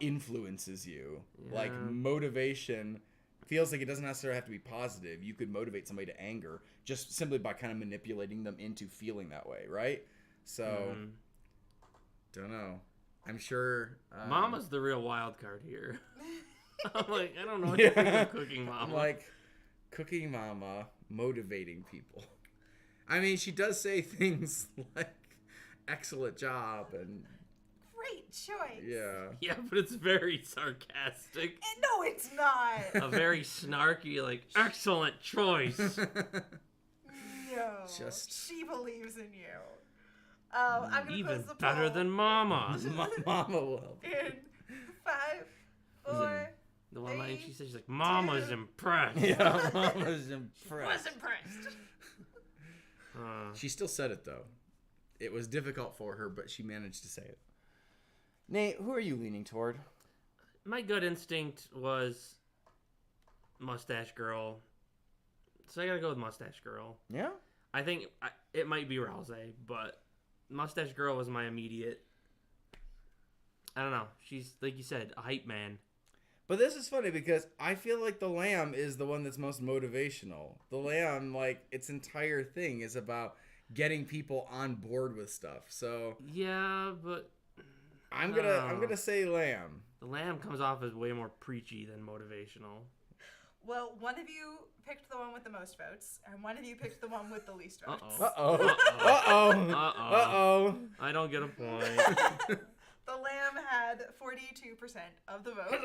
influences you? Yeah. Like, motivation feels like it doesn't necessarily have to be positive. You could motivate somebody to anger just simply by kind of manipulating them into feeling that way, right? So, don't know. I'm sure...
Mama's the real wild card here. I'm like, I don't know what to think of Cooking Mama.
I'm like, Cooking Mama motivating people. I mean, she does say things like, excellent job, and...
Great choice.
Yeah.
Yeah, but it's very sarcastic.
No, it's not.
A very snarky, like, excellent choice.
No. She believes in you. I'm gonna
even
close the
better
poll.
than Mama.
Mama will help.
In 5, 4...
The one line she says, she's like, Mama's impressed.
Yeah, Mama's impressed.
Was impressed.
She still said it, though. It was difficult for her, but she managed to say it. Nate, who are you leaning toward?
My gut instinct was Mustache Girl. So I gotta go with Mustache Girl.
Yeah?
I think it might be Ralsei, but Mustache Girl was my immediate... I don't know. She's, like you said, a hype man.
But this is funny because I feel like the Lamb is the one that's most motivational. The Lamb, like, its entire thing is about getting people on board with stuff. So
yeah, but
I'm gonna say Lamb.
The Lamb comes off as way more preachy than motivational.
Well, one of you picked the one with the most votes, and one of you picked the one with the least votes.
Uh-oh.
I don't get a point.
The lamb had 42% of the vote.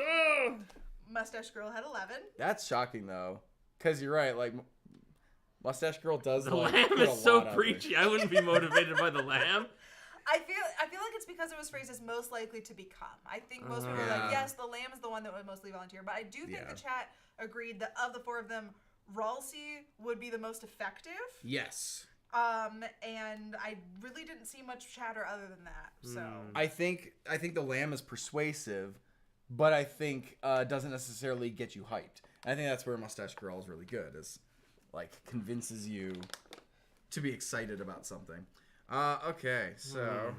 Mustache Girl had 11.
That's shocking, though. Because you're right. Like, Mustache Girl does
The
like,
lamb
put a
is so
lot out
preachy.
there.
I wouldn't be motivated by the lamb.
I feel like it's because it was phrased as most likely to become. I think most people are like, yes, the lamb is the one that would mostly volunteer. But I do think the chat agreed that of the four of them, Ralsei would be the most effective.
Yes.
And I really didn't see much chatter other than that. So
I think the lamb is persuasive, but I think doesn't necessarily get you hyped. And I think that's where Mustache Girl is really good. Is like convinces you to be excited about something. Okay, so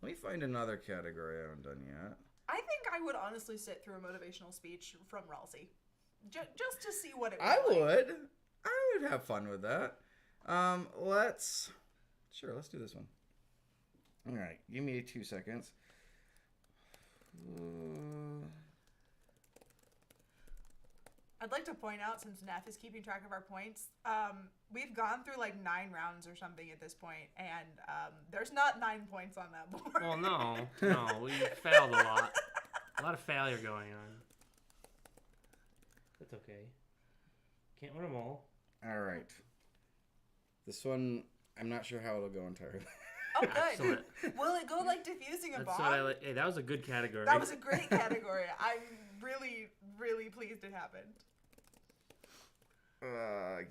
let me find another category I haven't done yet.
I think I would honestly sit through a motivational speech from Ralsei, just to see what it was.
I would have fun with that. Let's do this one. All right, give me 2 seconds.
I'd like to point out, since Neff is keeping track of our points, we've gone through like 9 rounds or something at this point, and there's not 9 points on that board.
Well, no, we failed a lot. A lot of failure going on. That's okay. Can't win them all.
All right. This one, I'm not sure how it'll go entirely.
Oh, good.
Excellent.
Will it go like defusing a bomb?
Hey, that was a good category.
That was a great category. I'm really, really pleased it happened.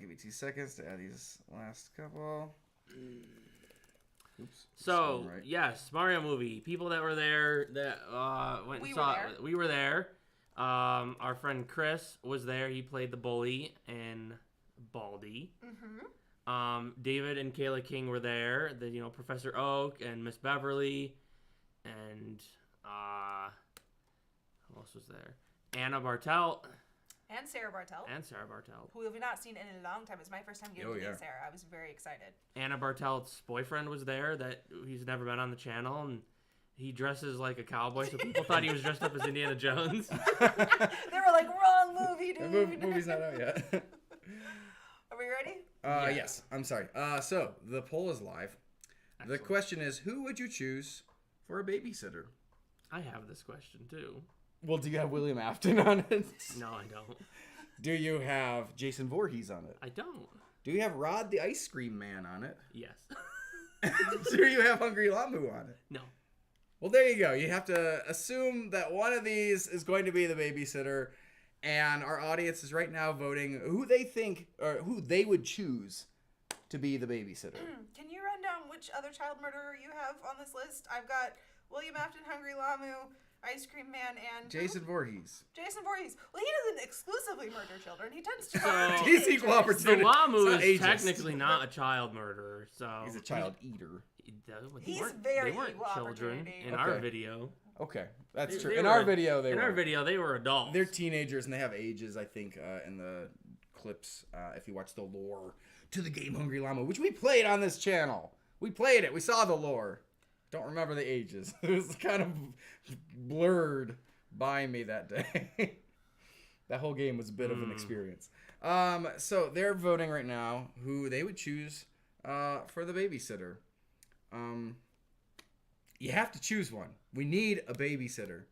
Give me 2 seconds to add these last couple. Oops.
So, yes, Mario movie. People that were there that went and saw it. We were there. Our friend Chris was there. He played the bully and Baldy. Mm-hmm. David and Kayla King were there. Professor Oak and Miss Beverly. And who else was there? Anna Bartelt.
And Sarah Bartelt. Who we have not seen in a long time. It's my first time getting to meet Sarah. I was very excited.
Anna Bartelt's boyfriend was there that he's never been on the channel, and he dresses like a cowboy, so people thought he was dressed up as Indiana Jones.
They were like, wrong movie, dude.
The movie's not out yet.
Are we ready?
Yes. I'm sorry. So, the poll is live. Excellent. The question is, who would you choose for a babysitter?
I have this question, too.
Well, do you have William Afton on it?
No, I don't.
Do you have Jason Voorhees on it?
I don't.
Do you have Rod the Ice Cream Man on it?
Yes.
Do you have Hungry Lamu on it?
No.
Well, there you go. You have to assume that one of these is going to be the babysitter, and our audience is right now voting who they think or who they would choose to be the babysitter.
Can you run down which other child murderer you have on this list? I've got William Afton, Hungry Lamu, Ice Cream Man, and
Jason Voorhees.
Jason Voorhees. Well, he doesn't exclusively murder children. He tends to.
He's equal opportunity.
So Lamu is technically not a child murderer. So
he's a child eater.
He's very
They weren't children in our video.
Okay, that's true. In our video,
they were adults.
They're teenagers and they have ages. I think in the clips, if you watch the lore to the game Hungry Llama, which we played on this channel, we played it. We saw the lore. Don't remember the ages. It was kind of blurred by me that day. That whole game was a bit of an experience. So they're voting right now who they would choose for the babysitter. You have to choose one. We need a babysitter.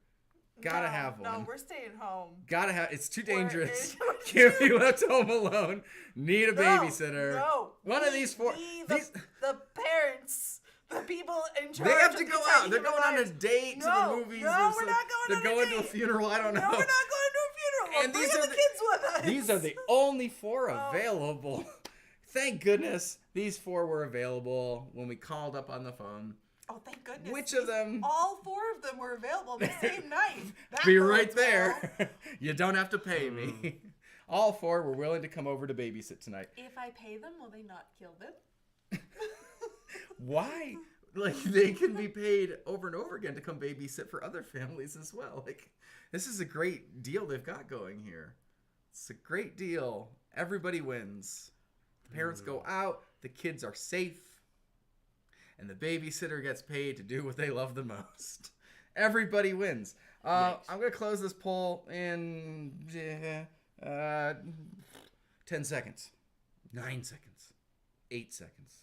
Gotta have one.
No, we're staying home.
Gotta have. It's too dangerous. Can't be left home alone. Need a babysitter.
No.
One of these four.
The parents. The people in charge.
They have to go out. They're going on a date to the movies.
No, we're not going on a date.
They're going to a funeral. I don't know.
No, we're not going to a funeral. And these are the kids with us.
These are the only four available. Thank goodness these four were available when we called up on the phone.
Oh, thank goodness.
Which of them?
All four of them were available the same night.
Be right there. You don't have to pay me. All four were willing to come over to babysit tonight.
If I pay them, will they not kill them?
Why? Like, they can be paid over and over again to come babysit for other families as well. Like, this is a great deal they've got going here. It's a great deal. Everybody wins. The parents go out. The kids are safe. And the babysitter gets paid to do what they love the most. Everybody wins. I'm going to close this poll in 10 seconds. 9 seconds. 8 seconds.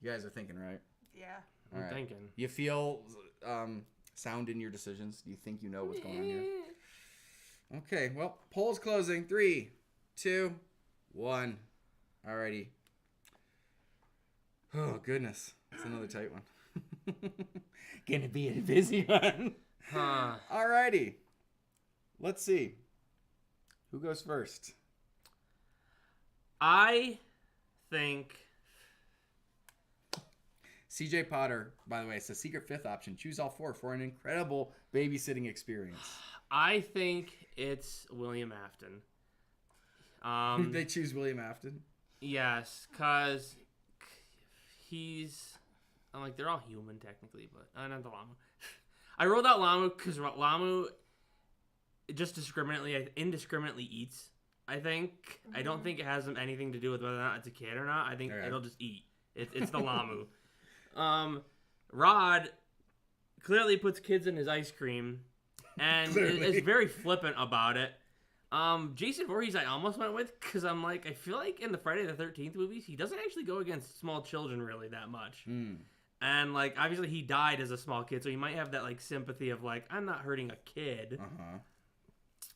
You guys are thinking, right?
Yeah.
I'm thinking.
You feel sound in your decisions? Do you think you know what's going on here? Okay, well, poll's closing. 3, 2, 1. Alrighty. Oh, goodness. It's another tight one. Gonna be a busy one.
Huh.
Alrighty. Let's see. Who goes first?
I think...
CJ Potter, by the way, it's a secret 5th option. Choose all 4 for an incredible babysitting experience.
I think it's William Afton.
They choose William Afton?
Yes, because he's... I'm like, they're all human, technically, but... not the Lamu. I rolled out Lamu because Lamu just indiscriminately eats, I think. Mm-hmm. I don't think it has anything to do with whether or not it's a kid or not. I think it'll just eat. It's the Lamu. Rod clearly puts kids in his ice cream and is very flippant about it. Jason Voorhees I almost went with because I'm like, I feel like in the Friday the 13th movies, he doesn't actually go against small children really that much. And like, obviously he died as a small kid, so he might have that like sympathy of like, I'm not hurting a kid.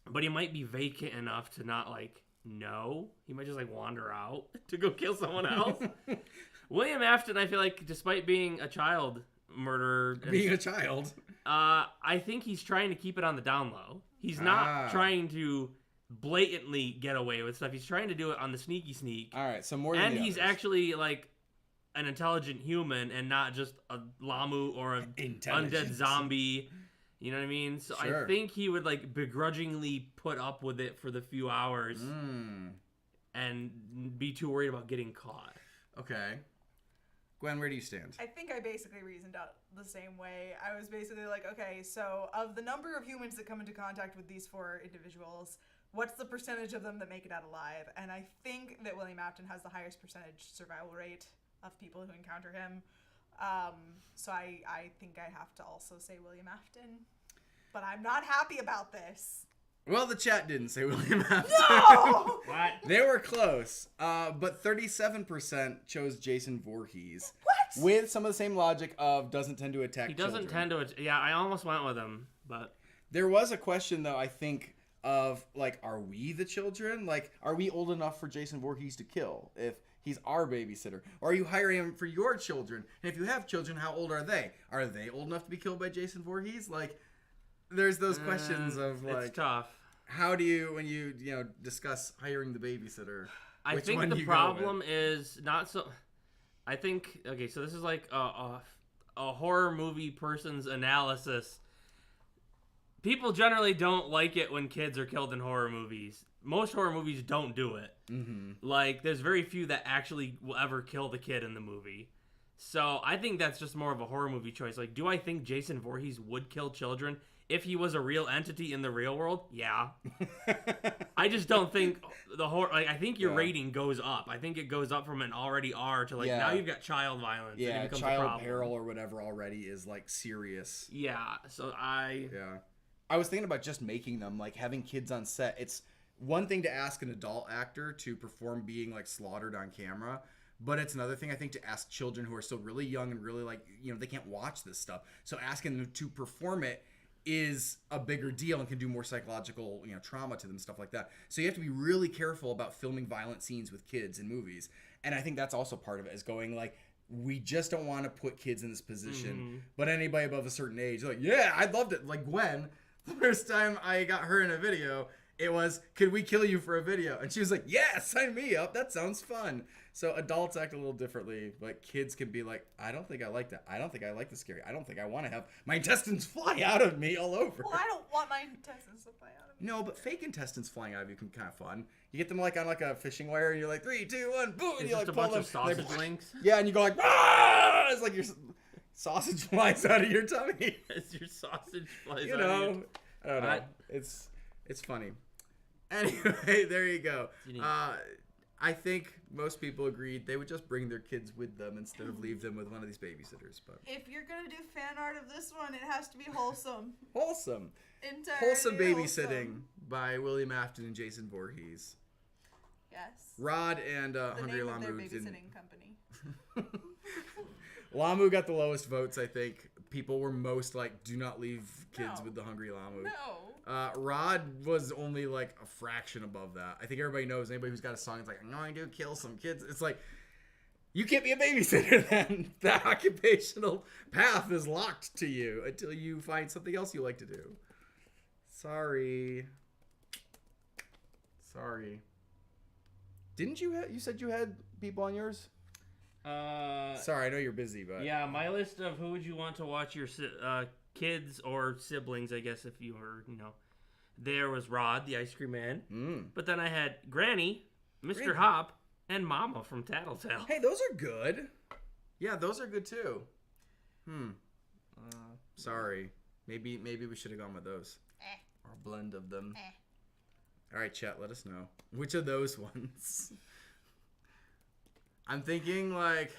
But he might be vacant enough to not like, no. He might just like wander out to go kill someone else. William Afton, I feel like, despite being a child murderer... I think he's trying to keep it on the down low. He's not trying to blatantly get away with stuff. He's trying to do it on the sneaky sneak.
All right, so more than
And he's actually, like, an intelligent human and not just a Lamu or an undead zombie. You know what I mean? So I think he would, like, begrudgingly put up with it for the few hours and be too worried about getting caught.
Okay. Gwen, where do you stand?
I think I basically reasoned out the same way. I was basically like, okay, so of the number of humans that come into contact with these 4 individuals, what's the percentage of them that make it out alive? And I think that William Afton has the highest percentage survival rate of people who encounter him. So I think I have to also say William Afton. But I'm not happy about this.
Well, the chat didn't say William Afton.
No!
What?
They were close. But 37% chose Jason Voorhees.
What?
With some of the same logic of doesn't tend to attack children.
He doesn't tend to... Yeah, I almost went with him, but...
There was a question, though, I think, of, like, are we the children? Like, are we old enough for Jason Voorhees to kill if he's our babysitter? Or are you hiring him for your children? And if you have children, how old are they? Are they old enough to be killed by Jason Voorhees? Like, there's those questions of, like...
It's tough.
How do you, when you discuss hiring the babysitter?
I think the problem is not so... I think, okay, so this is like a horror movie person's analysis. People generally don't like it when kids are killed in horror movies. Most horror movies don't do it. Like, there's very few that actually will ever kill the kid in the movie. So I think that's just more of a horror movie choice. Like, do I think Jason Voorhees would kill children? If he was a real entity in the real world, yeah. I just don't think the horror... Like, I think your rating goes up. I think it goes up from an already R to, like, now you've got child violence.
Yeah,
it becomes
child
a problem.
peril or whatever already is, like, serious.
Yeah, so
Yeah. I was thinking about just making them, like, having kids on set. It's one thing to ask an adult actor to perform being, like, slaughtered on camera, but it's another thing, I think, to ask children who are still really young and really, like, they can't watch this stuff. So asking them to perform it is a bigger deal and can do more psychological, trauma to them, stuff like that. So you have to be really careful about filming violent scenes with kids in movies. And I think that's also part of it, is going like, we just don't want to put kids in this position. But anybody above a certain age, like, yeah, I loved it. Like Gwen, the first time I got her in a video, it was, could we kill you for a video? And she was like, yeah, sign me up. That sounds fun. So adults act a little differently, but kids can be like, I don't think I like that. I don't think I like the scary. I don't think I want to have my intestines fly out of me all over.
Well, I don't want my intestines to fly out of me.
No, but fake intestines flying out of you can be kind of fun. You get them like on like a fishing wire, and you're like 3, 2, 1, boom, and you like
a
pull
bunch
them.
Of sausage links.
Yeah, and you go like, ah! It's like your sausage flies out of your tummy.
As your sausage flies out of your tummy.
I don't know. It's funny. Anyway, there you go. I think most people agreed they would just bring their kids with them instead of leave them with one of these babysitters. But
if you're gonna do fan art of this one, it has to be wholesome.
Wholesome.
Entirely
Wholesome babysitting
wholesome.
by William Afton and Jason Voorhees.
Yes.
Rod and Hungry
name of their
Lamu
babysitting company.
Lamu got the lowest votes, I think. people were most like, do not leave kids with the hungry llama.
No.
Rod was only like a fraction above that. I think everybody knows, anybody who's got a song is like, I'm going to kill some kids. It's like, you can't be a babysitter then. That occupational path is locked to you until you find something else you like to do. Sorry. Didn't you you said you had people on yours? Sorry, I know you're busy, but...
Yeah, my list of who would you want to watch your kids or siblings, I guess, if you were, there was Rod, the ice cream man. But then I had Granny, Mr. Hop, and Mama from Tattletale.
Hey, those are good. Yeah, those are good too. Sorry. Maybe we should have gone with those. Or a blend of them. All right, chat, let us know. Which of those ones? I'm thinking, like,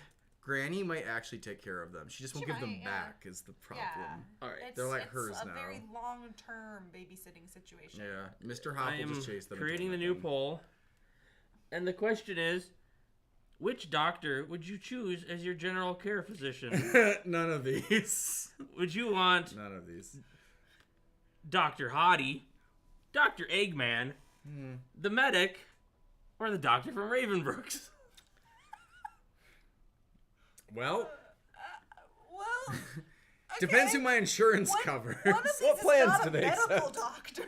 Granny might actually take care of them. She just won't give them back is the problem.
Yeah.
All right, they're like hers now.
It's a very long-term babysitting situation.
Yeah, Mr. Hop will just chase them.
Creating the new poll. And the question is, which doctor would you choose as your general care physician?
None of these.
Would you want...
None of these.
Dr. Hottie, Dr. Eggman, the medic, or the doctor from Ravenbrooks?
Well,
okay.
Depends who my insurance covers.
What plans do they accept? Medical doctor.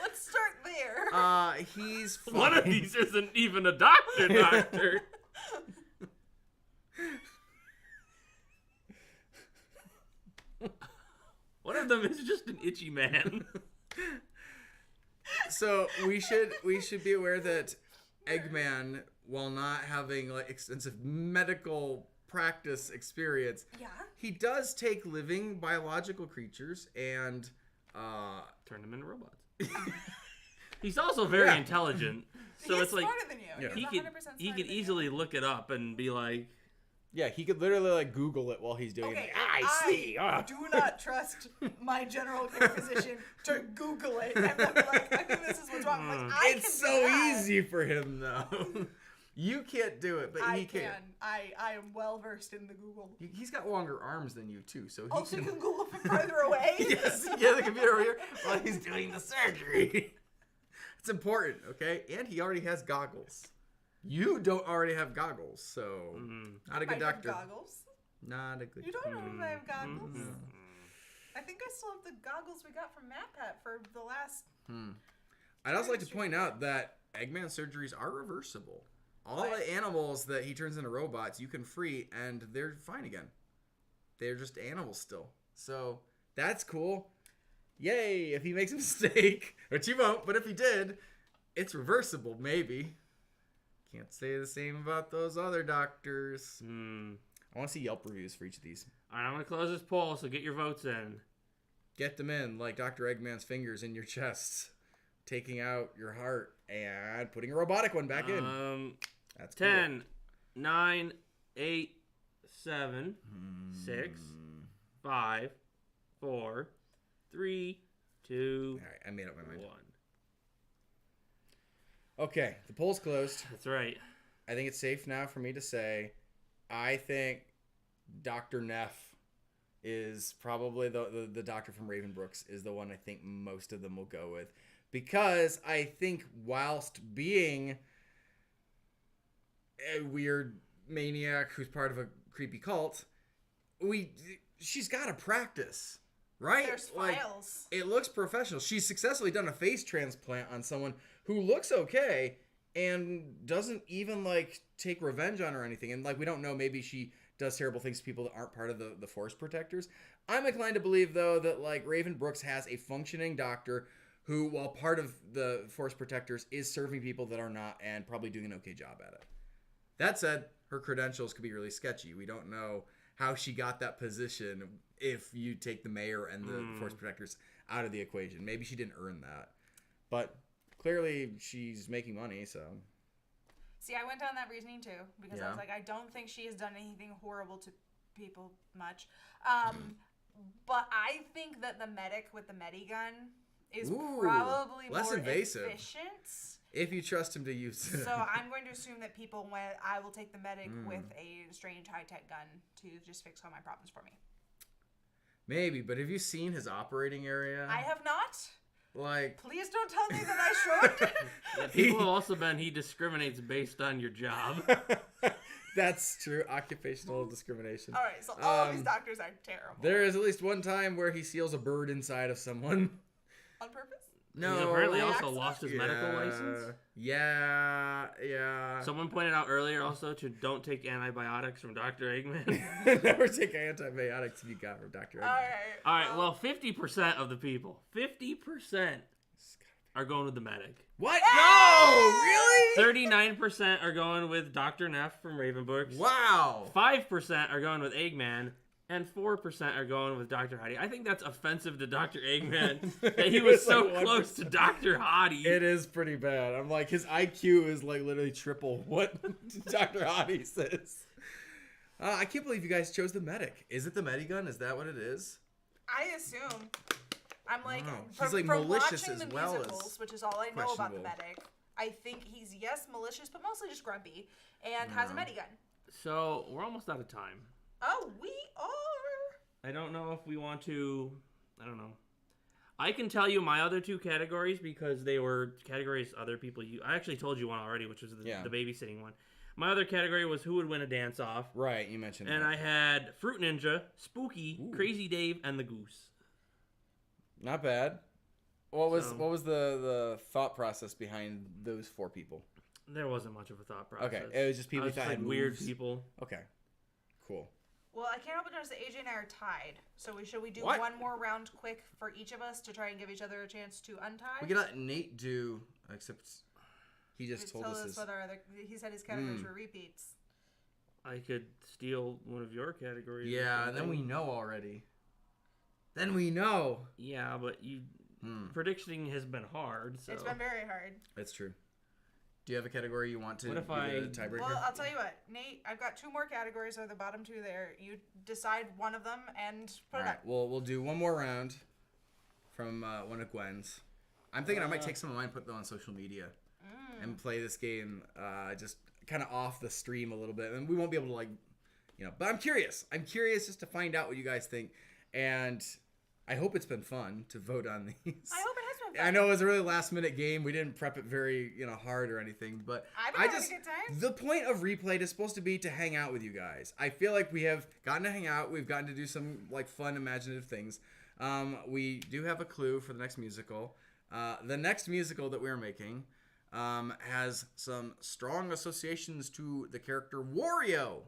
Let's start there.
He's fine.
One of these isn't even a doctor. One of them is just an itchy man.
So we should be aware that Eggman, while not having like extensive medical practice experience, he does take living biological creatures and
turn them into robots. He's also very intelligent, so
it's like smarter than you.
Yeah. He could easily look it up and be like,
yeah, he could literally like Google it while he's doing it. Like, I see.
Do not trust my general care physician to Google it. And be like, I think this is what's wrong. I'm like,
it's so easy for him though. You can't do it, but he can.
I am well versed in the Google.
He's got longer arms than you too, so
he can Google from further away.
Yes, yeah, the computer over here while he's doing the surgery. It's important, okay? And he already has goggles. You don't already have goggles, so not a good doctor.
Goggles?
Not a good.
You don't know if I have goggles. I think I still have the goggles we got from MatPat for the last.
I'd also like to point out that Eggman surgeries are reversible. All the animals that he turns into robots, you can free, and they're fine again. They're just animals still. So that's cool. Yay! If he makes a mistake, which he won't, but if he did, it's reversible, maybe. Can't say the same about those other doctors. I want to see Yelp reviews for each of these.
All right, I'm going to close this poll, so get your votes in.
Get them in, like Dr. Eggman's fingers in your chest, taking out your heart and putting a robotic one back in. That's
10, cool. 9, 8, 7, 6, 5, 4, 3, 2,
all right, I made up my mind.
1.
Okay, the poll's closed.
That's right.
I think it's safe now for me to say I think Dr. Neff is probably the doctor from Ravenbrooks is the one I think most of them will go with. Because I think whilst being a weird maniac who's part of a creepy cult, she's got to practice, right?
There's files.
Like, it looks professional. She's successfully done a face transplant on someone who looks okay and doesn't even like take revenge on her or anything. And like we don't know, maybe she does terrible things to people that aren't part of the Force Protectors. I'm inclined to believe though that like Ravenbrooks has a functioning doctor who, while part of the Force Protectors, is serving people that are not and probably doing an okay job at it. That said, her credentials could be really sketchy. We don't know how she got that position if you take the mayor and the Force Protectors out of the equation. Maybe she didn't earn that. But clearly she's making money, so...
See, I went down that reasoning too, because I was like, I don't think she has done anything horrible to people much. But I think that the medic with the Medigun is probably
less
more
invasive.
Efficient.
If you trust him to use it.
So I'm going to assume that people I will take the medic with a strange high-tech gun to just fix all my problems for me.
Maybe, but have you seen his operating area?
I have not.
Like,
please don't tell me that I should.
Yeah, people have also been, he discriminates based on your job.
That's true. Occupational discrimination.
All right, so all of these doctors are terrible.
There is at least one time where he steals a bird inside of someone.
On purpose?
No.
He's apparently also lost his medical
Yeah.
license.
Yeah.
Someone pointed out earlier also to don't take antibiotics from Dr. Eggman.
Never take antibiotics if you got from Dr. Eggman.
All right, well, 50% of the people, 50% are going with the medic.
What? No! Really?
39% are going with Dr. Neff from Ravenbooks.
Wow.
5% are going with Eggman. And 4% are going with Dr. Hottie. I think that's offensive to Dr. Eggman that he was so
like
close to Dr. Hottie.
It is pretty bad. I'm like, his IQ is like literally triple what Dr. Hottie says. I can't believe you guys chose the medic. Is it the Medigun? Is that what it is?
I assume. I'm like,
He's like
from
malicious
watching
as
the
well
musicals,
as
which is all I know about the
questionable.
medic, I think he's, yes, malicious, but mostly just grumpy, and has a medigun.
So, we're almost out of time.
Oh, we are.
I don't know if we want to... I don't know. I can tell you my other two categories because they were categories other people... I actually told you one already, which was the babysitting one. My other category was who would win a dance-off.
Right, you mentioned
and
that.
I had Fruit Ninja, Spooky, Crazy Dave, and the Goose.
Not bad. What was the thought process behind those 4 people?
There wasn't much of a thought process.
Okay, it was just people that had
weird
moves.
people.
Okay, cool.
Well, I can't help but notice that AJ and I are tied. So should we do
What?
one more round quick for each of us to try and give each other a chance to untie?
We can let Nate do, except he just told us his...
whether he said his categories were repeats.
I could steal one of your categories.
Yeah, and then we know already. Then we know.
Yeah, but predicting has been hard. So.
It's been very hard.
That's true. Do you have a category you want to be the tiebreaker?
Well, I'll tell you what, Nate, I've got 2 more categories, or the bottom 2 there. You decide one of them and put it up.
Well, we'll do one more round from one of Gwen's. I'm thinking I might take some of mine and put them on social media and play this game just kind of off the stream a little bit. And we won't be able to but I'm curious. I'm curious just to find out what you guys think. And I hope it's been fun to vote on these.
I hope it has been fun.
I know it was a really last minute game. We didn't prep it very, hard or anything, but
I've been having a good time.
the point of Replay is supposed to be to hang out with you guys. I feel like we have gotten to hang out. We've gotten to do some fun, imaginative things. We do have a clue for the next musical. The next musical that we're making has some strong associations to the character Wario.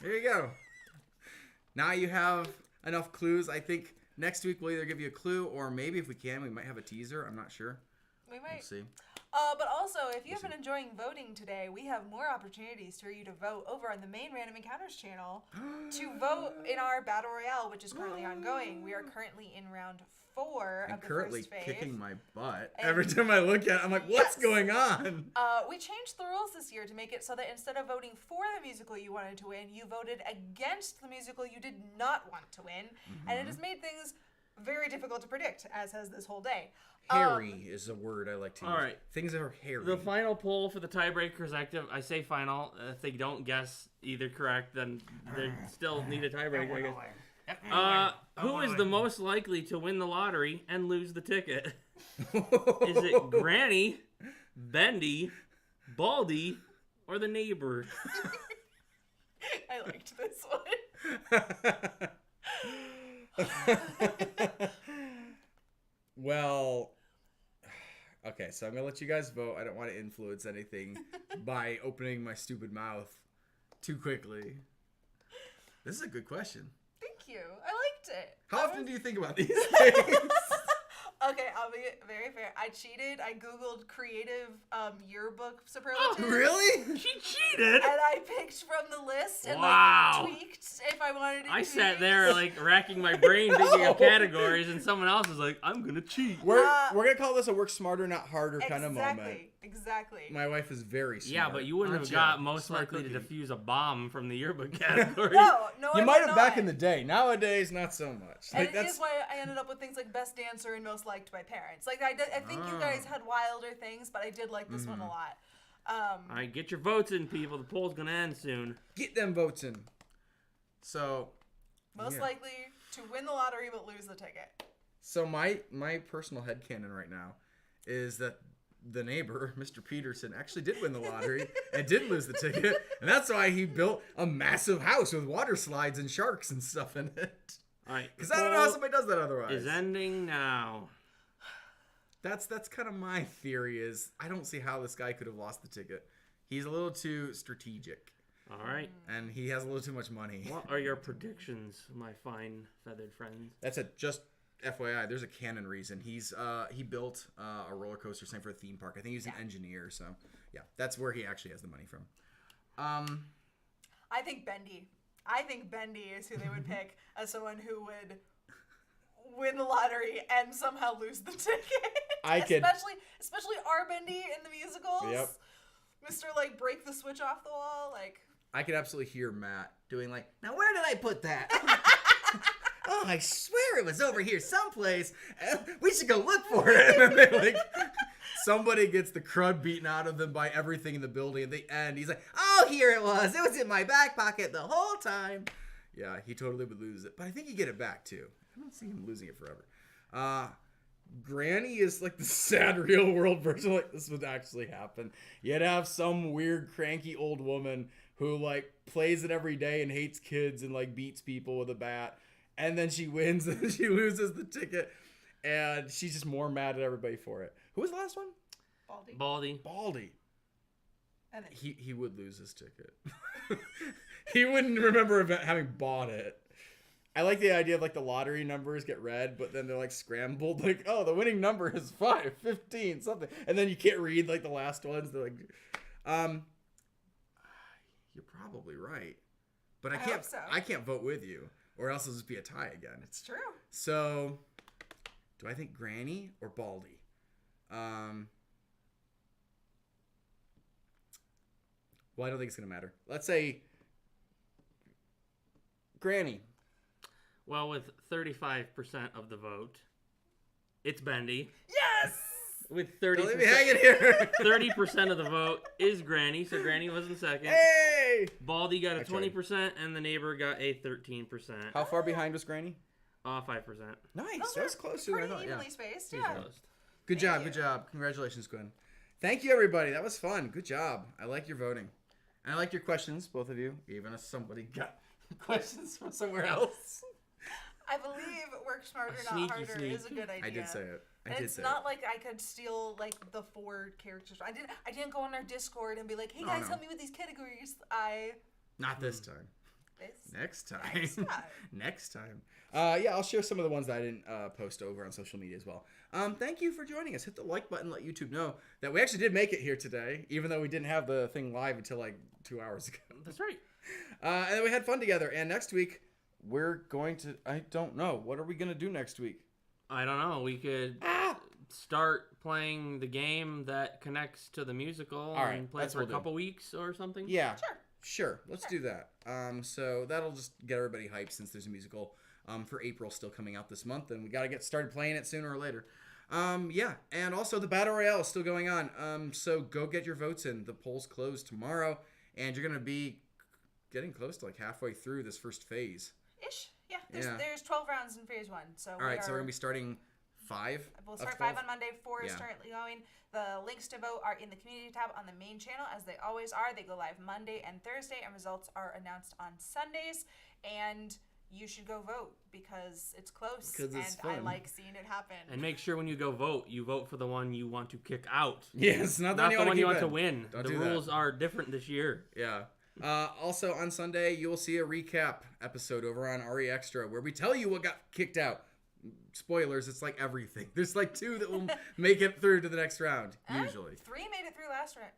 There you go. Now you have enough clues. I think next week we'll either give you a clue or maybe if we can, we might have a teaser. I'm not sure.
We might.
We'll see.
But also, if you've been enjoying voting today, we have more opportunities for you to vote over on the main Random Encounters channel to vote in our Battle Royale, which is currently ongoing. We are currently in round 4 of the
currently
first phase.
kicking my butt. Every time I look at it, I'm like, what's going on?
We changed the rules this year to make it so that instead of voting for the musical you wanted to win, you voted against the musical you did not want to win. And it has made things very difficult to predict, as has this whole day.
Hairy is a word I like to use.
All right.
Things that are hairy.
The final poll for the tiebreaker is active. I say final. If they don't guess either correct, then they still need a tiebreaker, I guess. Who is the most likely to win the lottery and lose the ticket? Is it Granny, Bendy, Baldy, or the neighbor?
I liked this one.
Well, okay, so I'm going to let you guys vote. I don't want to influence anything by opening my stupid mouth too quickly. This is a good question.
Thank you. I liked it.
How often do you think about these things?
Okay, I'll be very fair. I cheated. I Googled creative yearbook superlatives.
Oh, really?
She cheated?
And I picked from the list and tweaked if I wanted to.
I sat there racking my brain thinking of categories, and someone else was like, I'm going to cheat.
We're going to call this a work smarter, not harder kind of moment.
Exactly.
My wife is very smart.
Yeah, but you wouldn't have got most likely to defuse a bomb from the yearbook category.
No,
you might have back in the day. Nowadays, not so much.
And it is why I ended up with things like best dancer and most liked by parents. Like I think you guys had wilder things, but I did like this one a lot.
All right, get your votes in, people. The poll's gonna end soon.
Get them votes in. So,
Most likely to win the lottery but lose the ticket.
So my personal headcanon right now is that the neighbor, Mr. Peterson, actually did win the lottery and did lose the ticket. And that's why he built a massive house with water slides and sharks and stuff in it.
All right.
Because I don't know how somebody does that otherwise.
Is ending now.
That's kind of my theory is I don't see how this guy could have lost the ticket. He's a little too strategic.
All right.
And he has a little too much money.
What are your predictions, my fine feathered friends?
That's just FYI. There's a canon reason. He built a roller coaster, same for a theme park. I think he's an engineer. So yeah, that's where he actually has the money from.
I think Bendy. I think Bendy is who they would pick as someone who would win the lottery and somehow lose the ticket. Especially our Bendy in the musicals.
Yep.
Mr. Break the switch off the wall,
I could absolutely hear Matt doing now where did I put that? Oh, I swear it was over here someplace. We should go look for it. And then somebody gets the crud beaten out of them by everything in the building. At the end, he's like, oh, here it was. It was in my back pocket the whole time. Yeah, he totally would lose it. But I think he'd get it back, too. I don't see him losing it forever. Granny is the sad real world version. This would actually happen. You'd have some weird cranky old woman who plays it every day and hates kids and beats people with a bat. And then she wins and she loses the ticket. And she's just more mad at everybody for it. Who was the last one?
Baldy.
And then
he would lose his ticket. He wouldn't remember having bought it. I like the idea of the lottery numbers get read, but then they're scrambled. Oh, the winning number is 5, 15, something. And then you can't read the last ones. They're you're probably right. But I can't
hope so.
I can't vote with you. Or else it'll just be a tie again.
It's true.
So, do I think Granny or Baldy? Well, I don't think it's going to matter. Let's say Granny.
Well, with 35% of the vote, it's Bendy.
Yes!
With 30%,
don't leave me hanging here.
30% of the vote is Granny, so Granny was in second.
Hey!
Baldy got a 20%, and the neighbor got a 13%.
How far behind was Granny?
5%.
Nice.
Those
That was closer than I
pretty
thought.
evenly
Yeah.
spaced,
He's
yeah.
close.
Good job. Congratulations, Gwen. Thank you, everybody. That was fun. Good job. I like your voting. And I like your questions, both of you, even if somebody got questions from somewhere else.
I believe work smarter, not harder is a good idea.
I did say it.
It's not like I could steal the 4 characters. I didn't go on our Discord and be like, hey guys, help me with these categories.
Not this time. Next time. Next time. Yeah, I'll share some of the ones that I didn't post over on social media as well. Thank you for joining us. Hit the like button. Let YouTube know that we actually did make it here today, even though we didn't have the thing live until 2 hours ago.
That's right.
And then we had fun together. And next week, we're going to... I don't know. What are we going to do next week?
I don't know. We could start playing the game that connects to the musical and play for a couple weeks or something.
Yeah. Sure. Let's do that. So that'll just get everybody hyped since there's a musical for April still coming out this month. And we got to get started playing it sooner or later. Yeah. And also the Battle Royale is still going on. So go get your votes in. The polls close tomorrow. And you're going to be getting close to halfway through this first phase.
Ish. Yeah. There's 12 rounds in phase 1. So
all right. So we're going to be starting 5.
We'll start 5 on Monday. 4 is currently going. The links to vote are in the community tab on the main channel, as they always are. They go live Monday and Thursday, and results are announced on Sundays. And you should go vote because it's close, and I like seeing it happen.
And make sure when you go vote, you vote for the one you want to kick out.
Yes, not the one you want to
win. The rules are different this year.
Yeah. Also on Sunday, you will see a recap episode over on RE Extra where we tell you what got kicked out. Spoilers, it's everything. There's 2 that will make it through to the next round, usually.
3 made it through last round.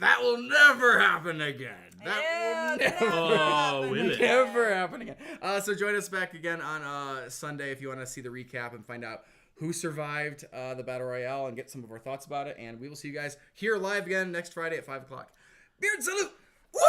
That will never happen again. That will never happen again. So join us back again on Sunday if you want to see the recap and find out who survived the Battle Royale and get some of our thoughts about it. And we will see you guys here live again next Friday at 5 o'clock. Beard salute! Woo!